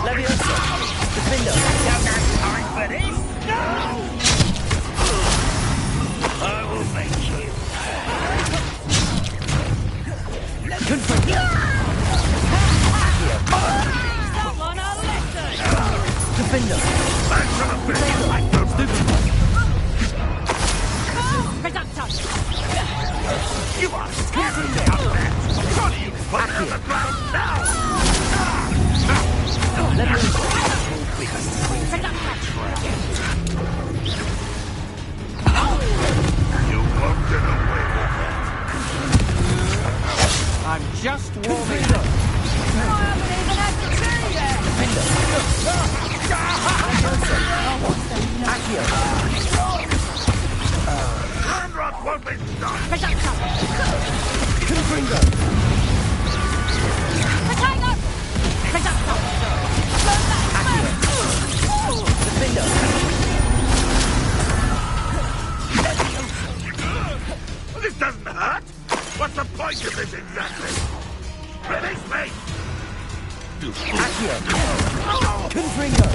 S3: Leviosa! Defender!
S13: Don't have time for this! No! I will make you.
S18: Someone a lesson!
S3: Defender!
S18: Reductor!
S13: You are scaring me up there! What are you putting on the ground now? You won't get away with that.
S19: I'm just warming up.
S16: I haven't even had the tea yet!
S13: Ranrock won't be stopped!
S18: Reductor!
S3: Confringo!
S18: Potato! Reductor!
S3: Defender!
S13: This doesn't hurt! What's the point of this exactly? Release me!
S3: Accio! Confringo!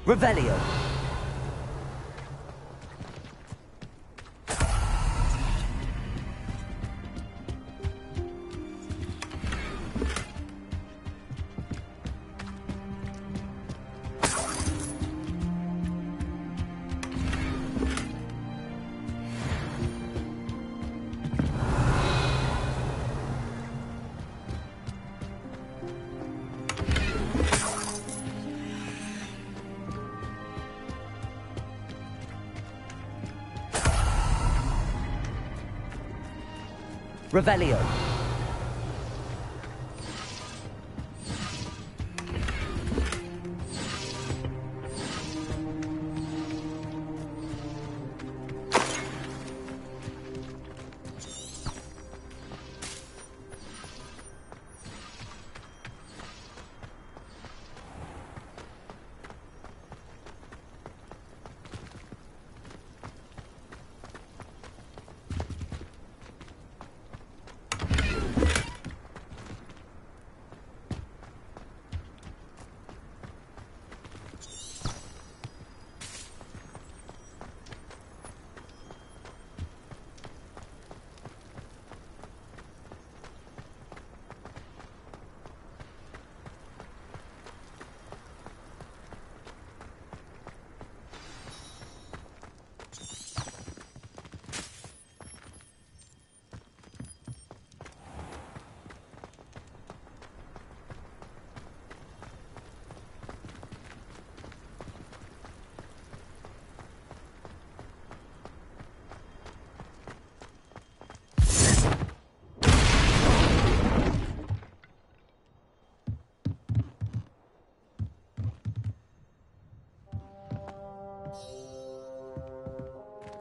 S3: Revelio! Revelio.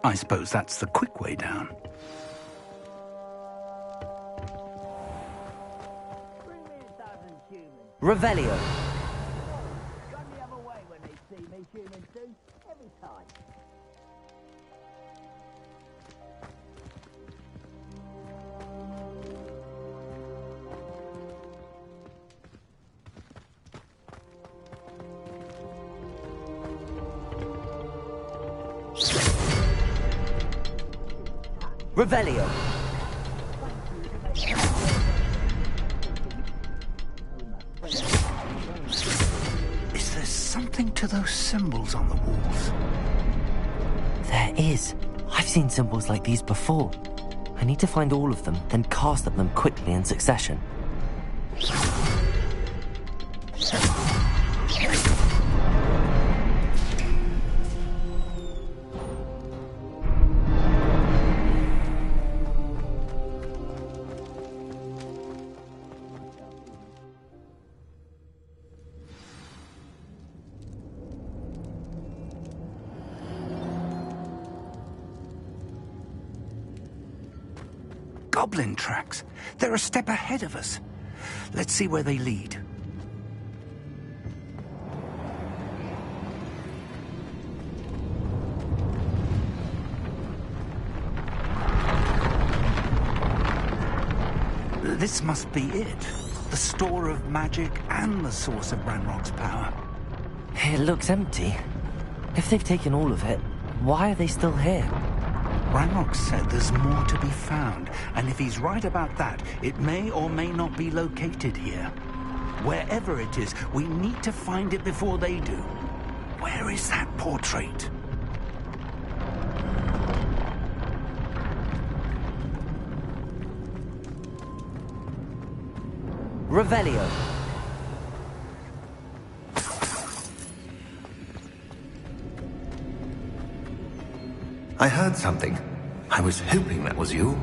S20: I suppose that's the quick way down.
S3: Revelio.
S13: Run the other way when they see me, humans do. Every time.
S3: Revelio.
S20: Is there something to those symbols on the walls?
S3: There is. I've seen symbols like these before. I need to find all of them, then cast at them quickly in succession.
S20: Goblin tracks. They're a step ahead of us. Let's see where they lead. This must be it. The store of magic and the source of Ranrock's power.
S3: It looks empty. If they've taken all of it, why are they still here?
S20: Ranrock said there's more to be found, and if he's right about that, it may or may not be located here. Wherever it is, we need to find it before they do. Where is that portrait?
S3: Revelio.
S1: I heard something. I was hoping that was you.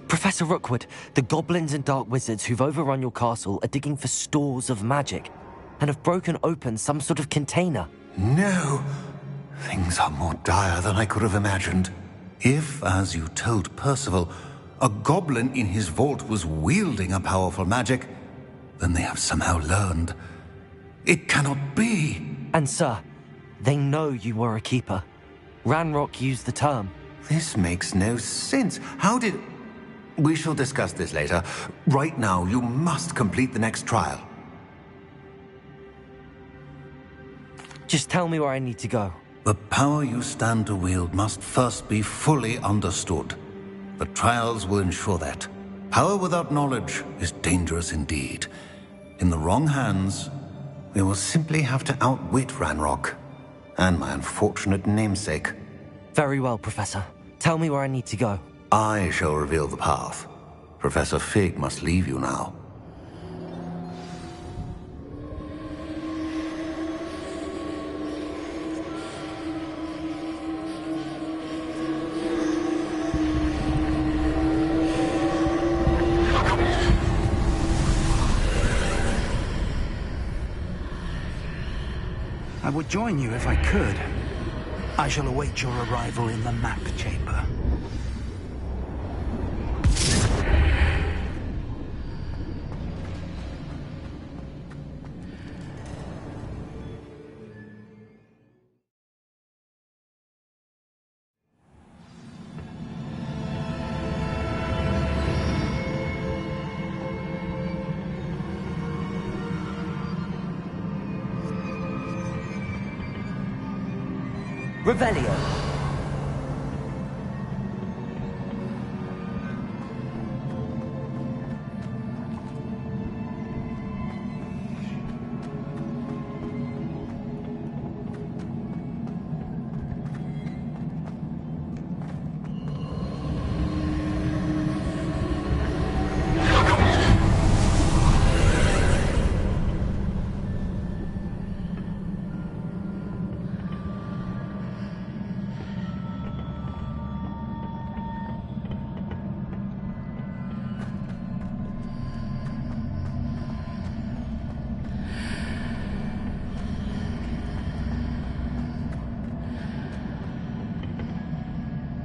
S3: Professor Rookwood, the goblins and dark wizards who've overrun your castle are digging for stores of magic and have broken open some sort of container.
S1: No. Things are more dire than I could have imagined. If, as you told Percival, a goblin in his vault was wielding a powerful magic, then they have somehow learned. It cannot be.
S3: And sir, they know you were a keeper. Ranrock used the term.
S1: This makes no sense. How did... We shall discuss this later. Right now, you must complete the next trial.
S3: Just tell me where I need to go.
S1: The power you stand to wield must first be fully understood. The trials will ensure that. Power without knowledge is dangerous indeed. In the wrong hands, we will simply have to outwit Ranrock and my unfortunate namesake.
S3: Very well, Professor. Tell me where I need to go.
S1: I shall reveal the path. Professor Fig must leave you now.
S20: I would join you if I could. I shall await your arrival in the map chamber.
S3: Revelio.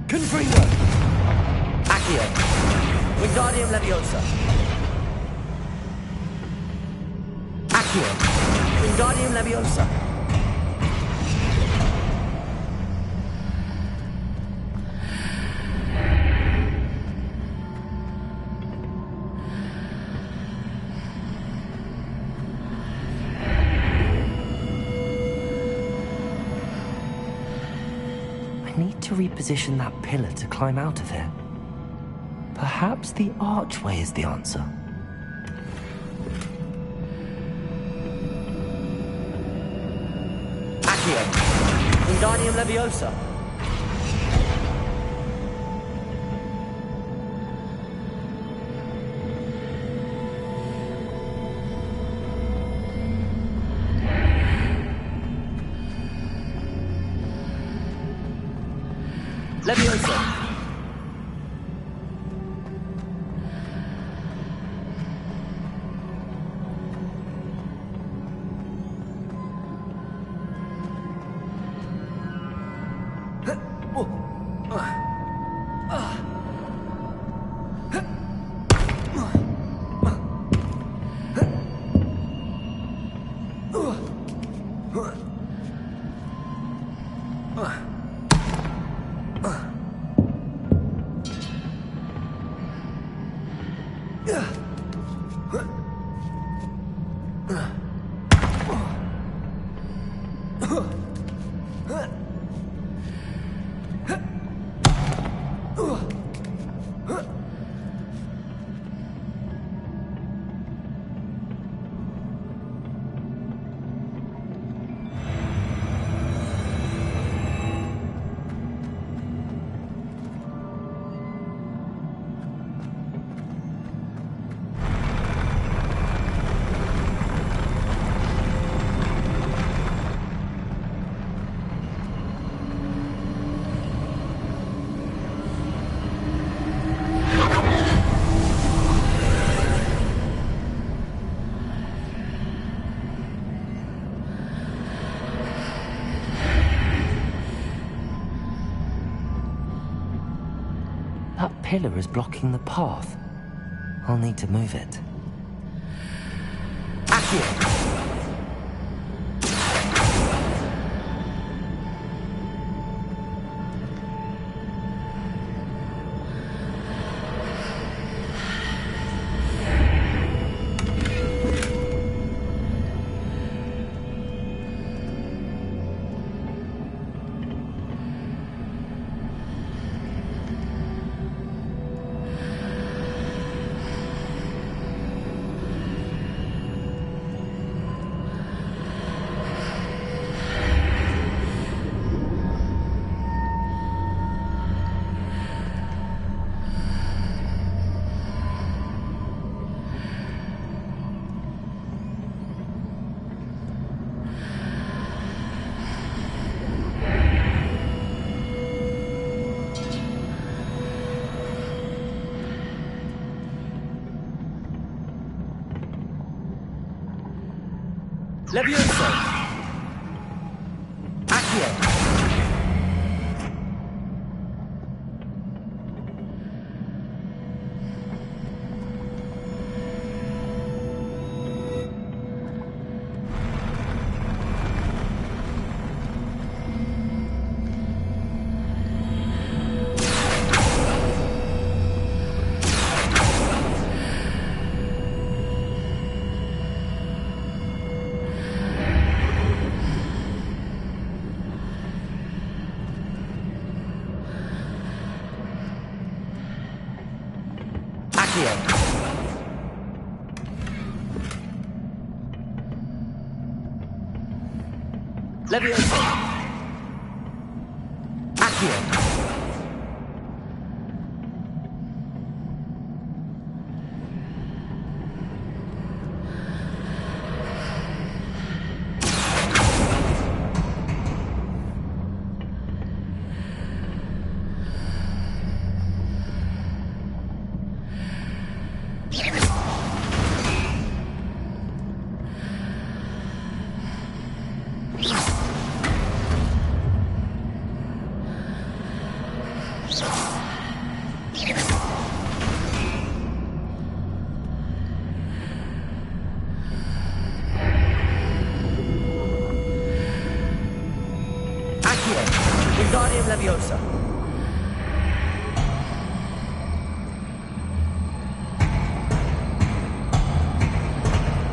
S3: Confringo! Accio! Wingardium Leviosa! Accio! Wingardium Leviosa! To reposition that pillar to climb out of here. Perhaps the archway is the answer. Accio! Wingardium Leviosa! Leviosa! That pillar is blocking the path. I'll need to move it. Accio!
S19: Levioso! Accio! Levioso! Accio! Leviosa.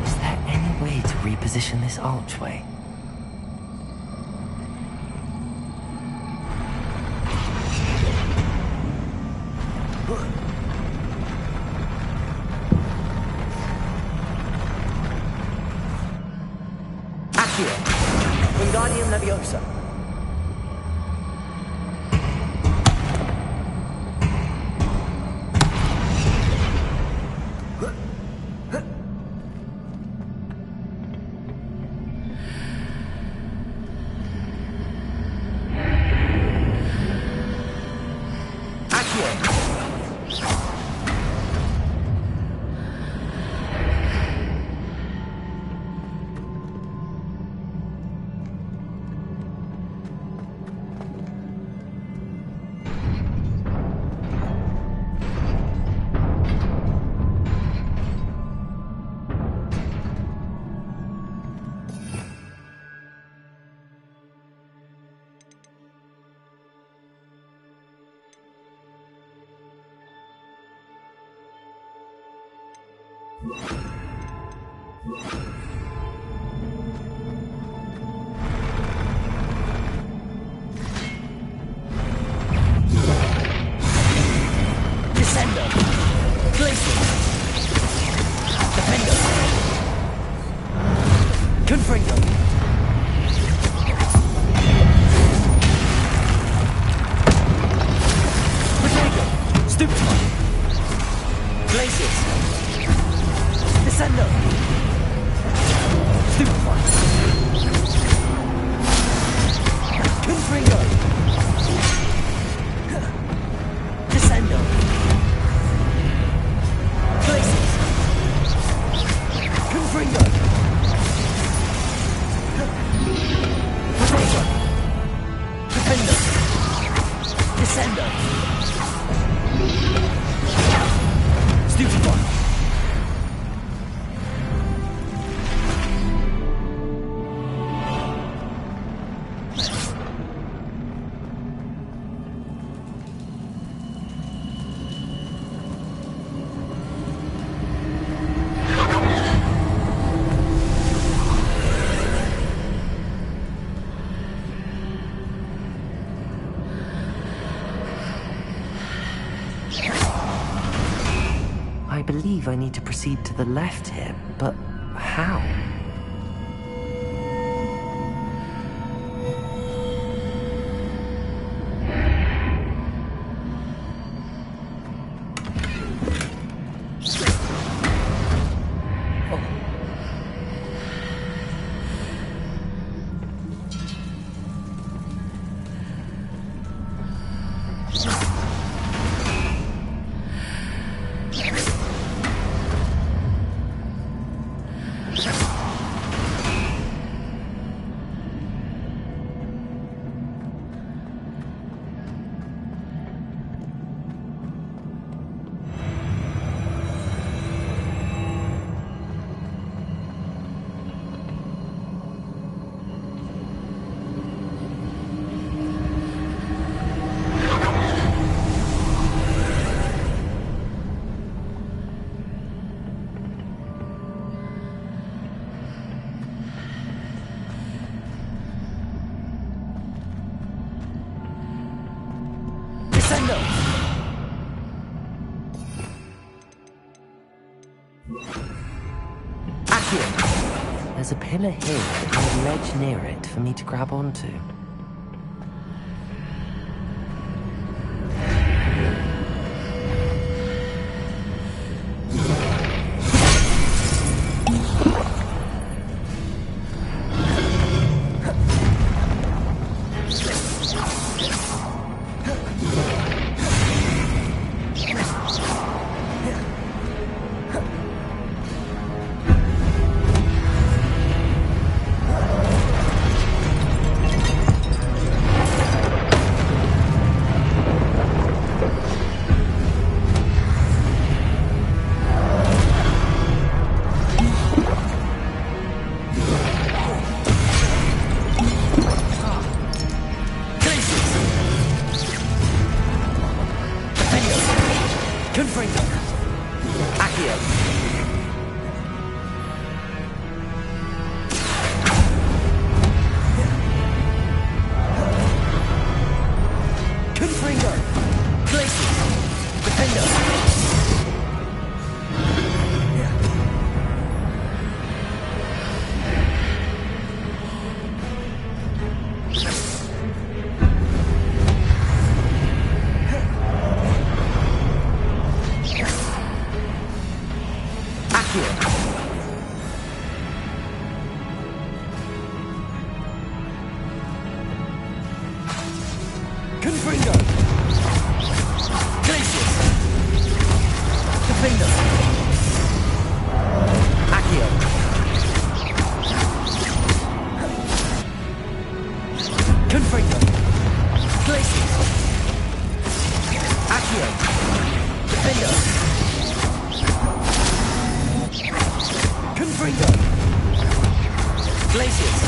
S3: Is there any way to reposition this archway?
S19: Accio! Wingardium Leviosa.
S13: Descender. Glacier. Defender. Confringo. Protego. Stupefy. Glaciers. Descender. Stupefy. Confringo. Descendo. Glaciers. Confringo. Protego. Defender. Descendo. Stupefy.
S3: I believe I need to proceed to the left here, but how?
S13: Descendo. Accio.
S3: There's a pillar here and a ledge near it for me to grab onto.
S13: Confringo. Accio. Confringo. Glacier. Defender. Confringo. Glacier. Defender. Accio. Confringo. Glacier. Accio. Defender. Confringo. Glaciers.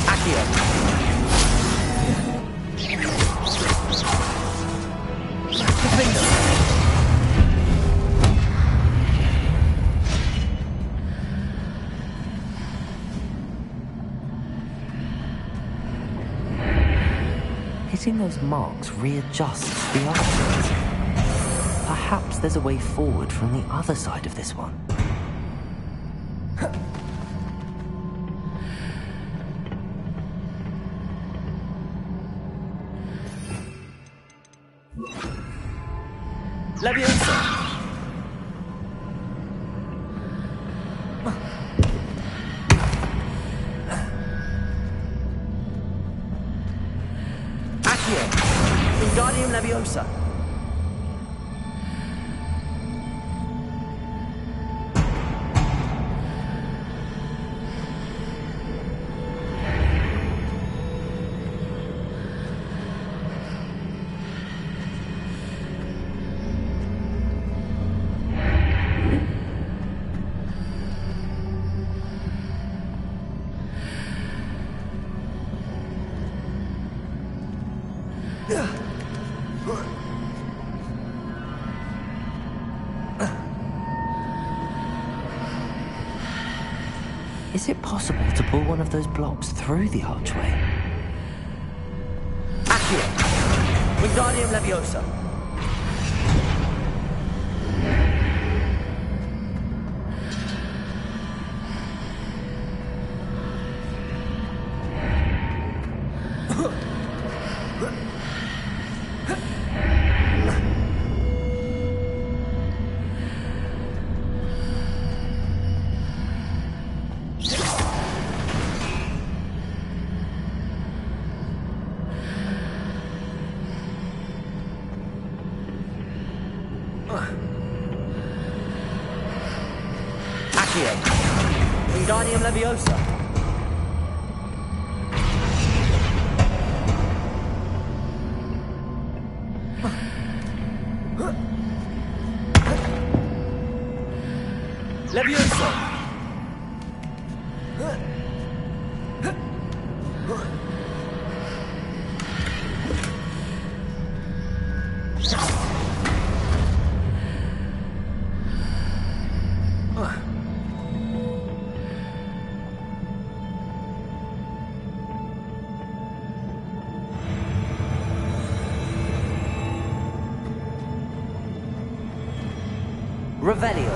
S13: Accio. Defender.
S3: letting those marks readjusts the archways. Perhaps there's a way forward from the other side of this one.
S19: Leviosa! Accio! Wingardium Leviosa!
S3: Is it possible to pull one of those blocks through the archway?
S19: Accio! Wingardium Leviosa! Accio! Wingardium Leviosa! Leviosa! Revelio.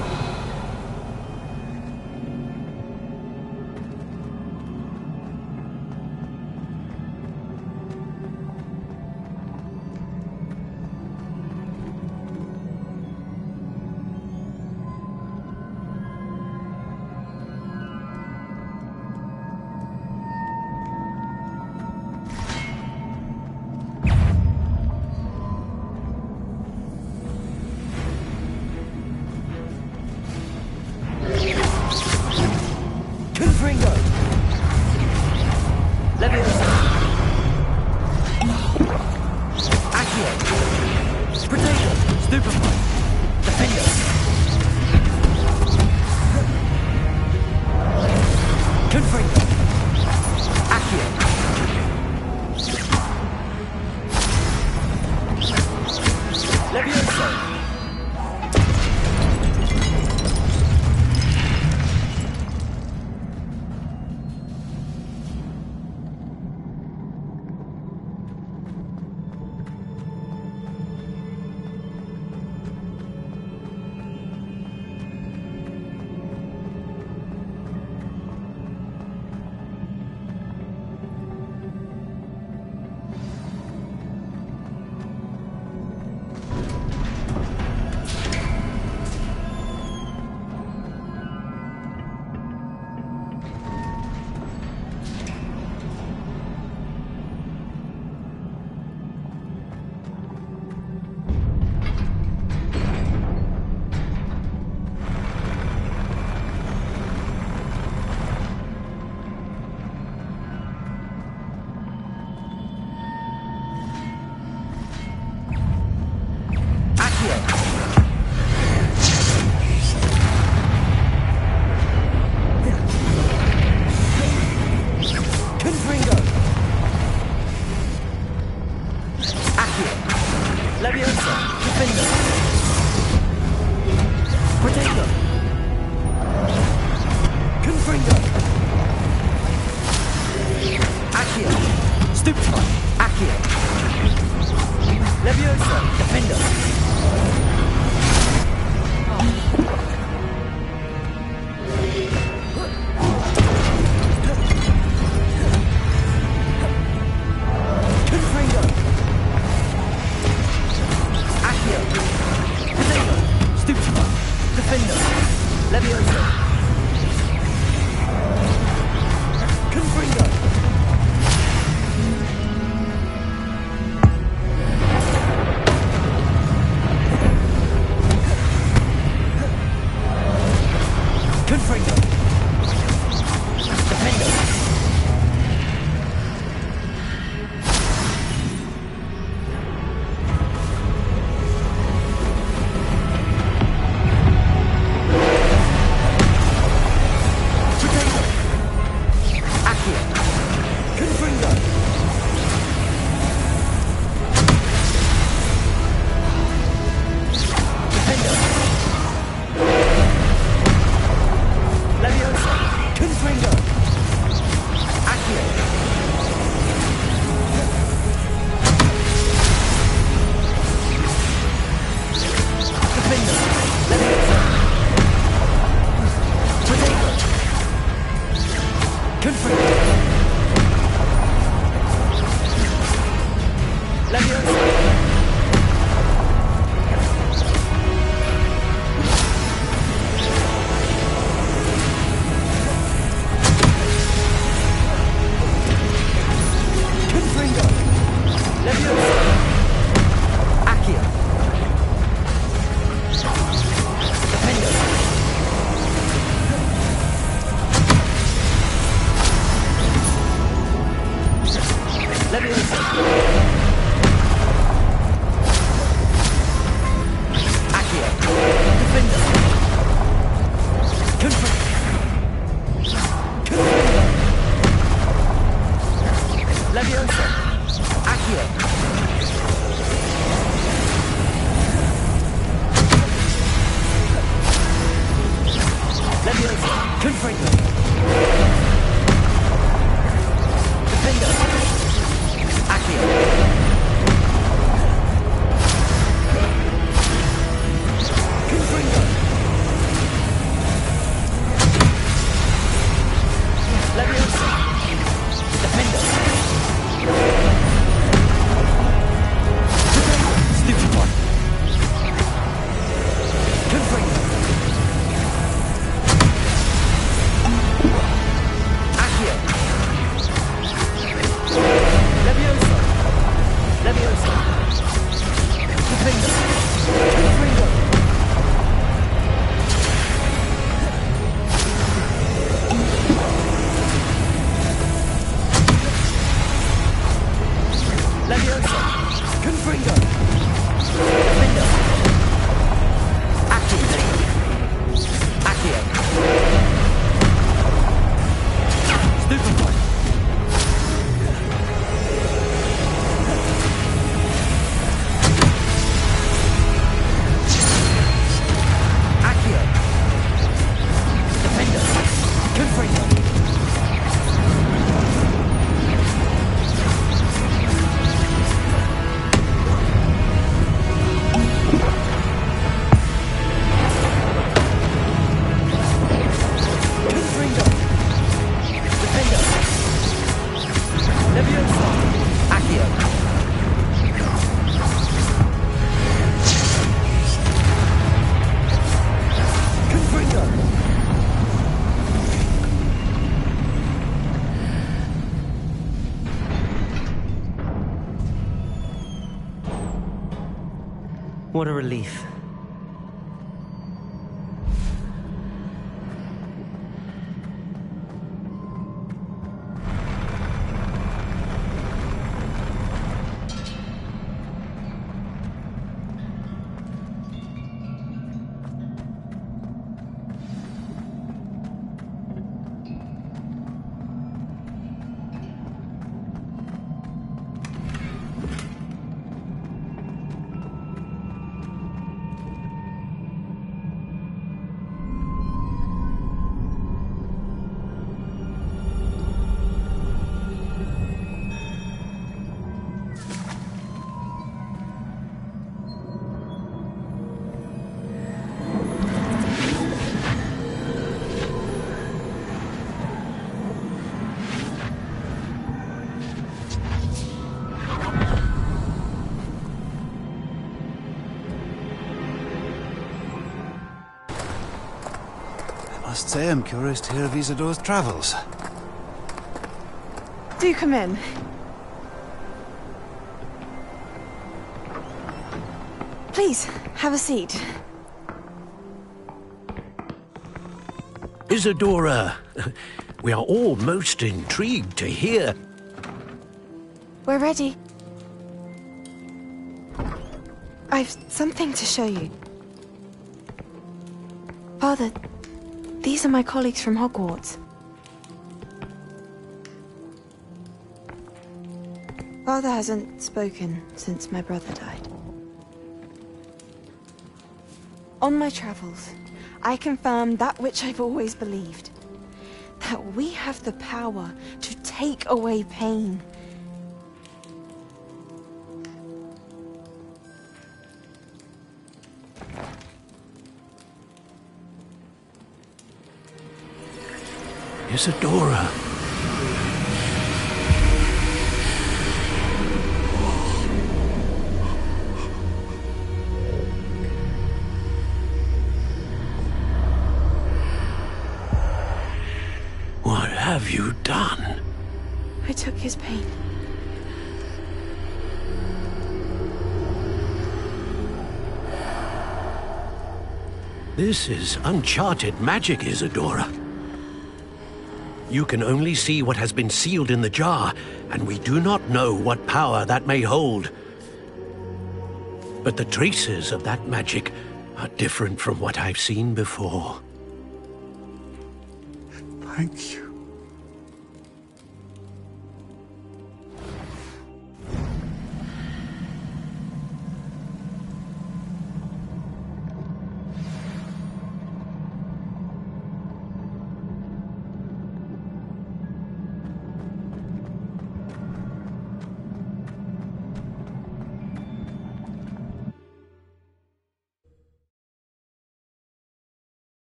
S19: Leviosa! Confringo! Confringo! Defendo!
S3: What a relief.
S2: Must say I'm curious to hear of Isadore's travels.
S12: Do come in. Please, have a seat.
S10: Isadora, we are all most intrigued to hear.
S12: We're ready. I've something to show you. Father, these are my colleagues from Hogwarts. Father hasn't spoken since my brother died. On my travels, I confirmed that which I've always believed. That we have the power to take away pain.
S10: Isadora. What have you done?
S12: I took his pain.
S10: This is uncharted magic, Isadora. You can only see what has been sealed in the jar, and we do not know what power that may hold. But the traces of that magic are different from what I've seen before.
S2: Thank you.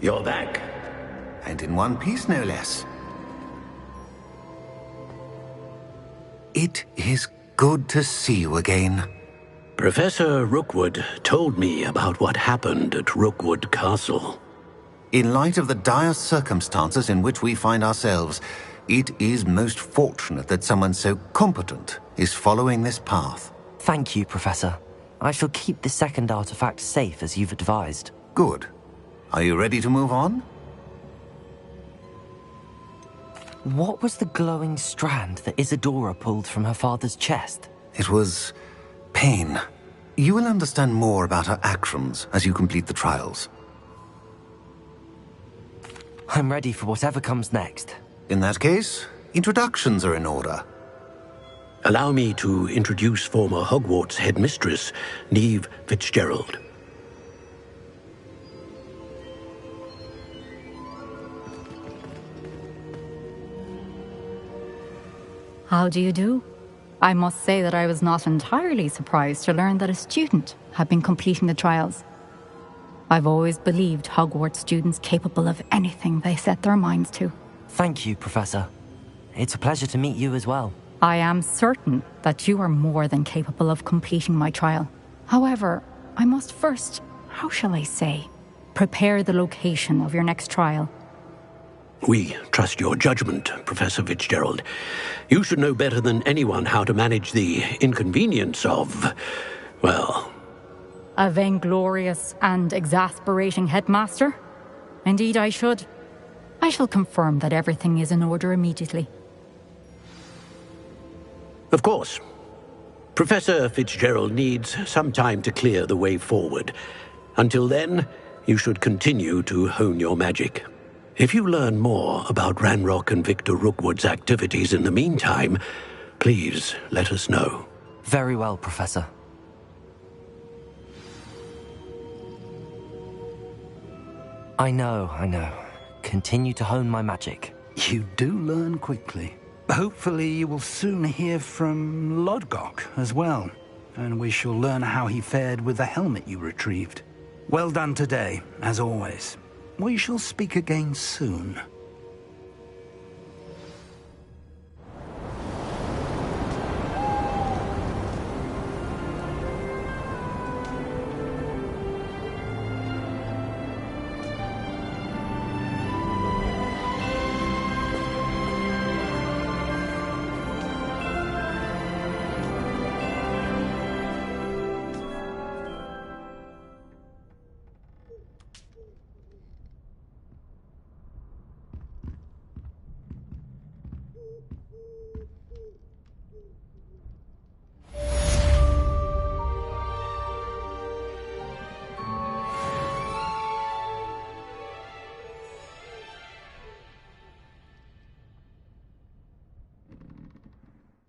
S9: You're back. And in one piece, no less. It is good to see you again.
S10: Professor Rookwood told me about what happened at Rookwood Castle.
S9: In light of the dire circumstances in which we find ourselves, it is most fortunate that someone so competent is following this path.
S3: Thank you, Professor. I shall keep the second artifact safe as you've advised.
S9: Good. Are you ready to move on?
S3: What was the glowing strand that Isadora pulled from her father's chest?
S9: It was pain. You will understand more about her actions as you complete the trials.
S3: I'm ready for whatever comes next.
S9: In that case, introductions are in order.
S10: Allow me to introduce former Hogwarts headmistress, Neve Fitzgerald.
S22: How do you do? I must say that I was not entirely surprised to learn that a student had been completing the trials. I've always believed Hogwarts students capable of anything they set their minds to.
S3: Thank you, Professor. It's a pleasure to meet you as well.
S22: I am certain that you are more than capable of completing my trial. However, I must first, how shall I say, prepare the location of your next trial.
S10: We trust your judgment, Professor Fitzgerald. You should know better than anyone how to manage the inconvenience of, well...
S22: A vainglorious and exasperating headmaster? Indeed I should. I shall confirm that everything is in order immediately.
S10: Of course. Professor Fitzgerald needs some time to clear the way forward. Until then, you should continue to hone your magic. If you learn more about Ranrock and Victor Rookwood's activities in the meantime, please let us know.
S3: Very well, Professor. I know. Continue to hone my magic.
S20: You do learn quickly. Hopefully you will soon hear from Lodgok as well, and we shall learn how he fared with the helmet you retrieved. Well done today, as always. We shall speak again soon.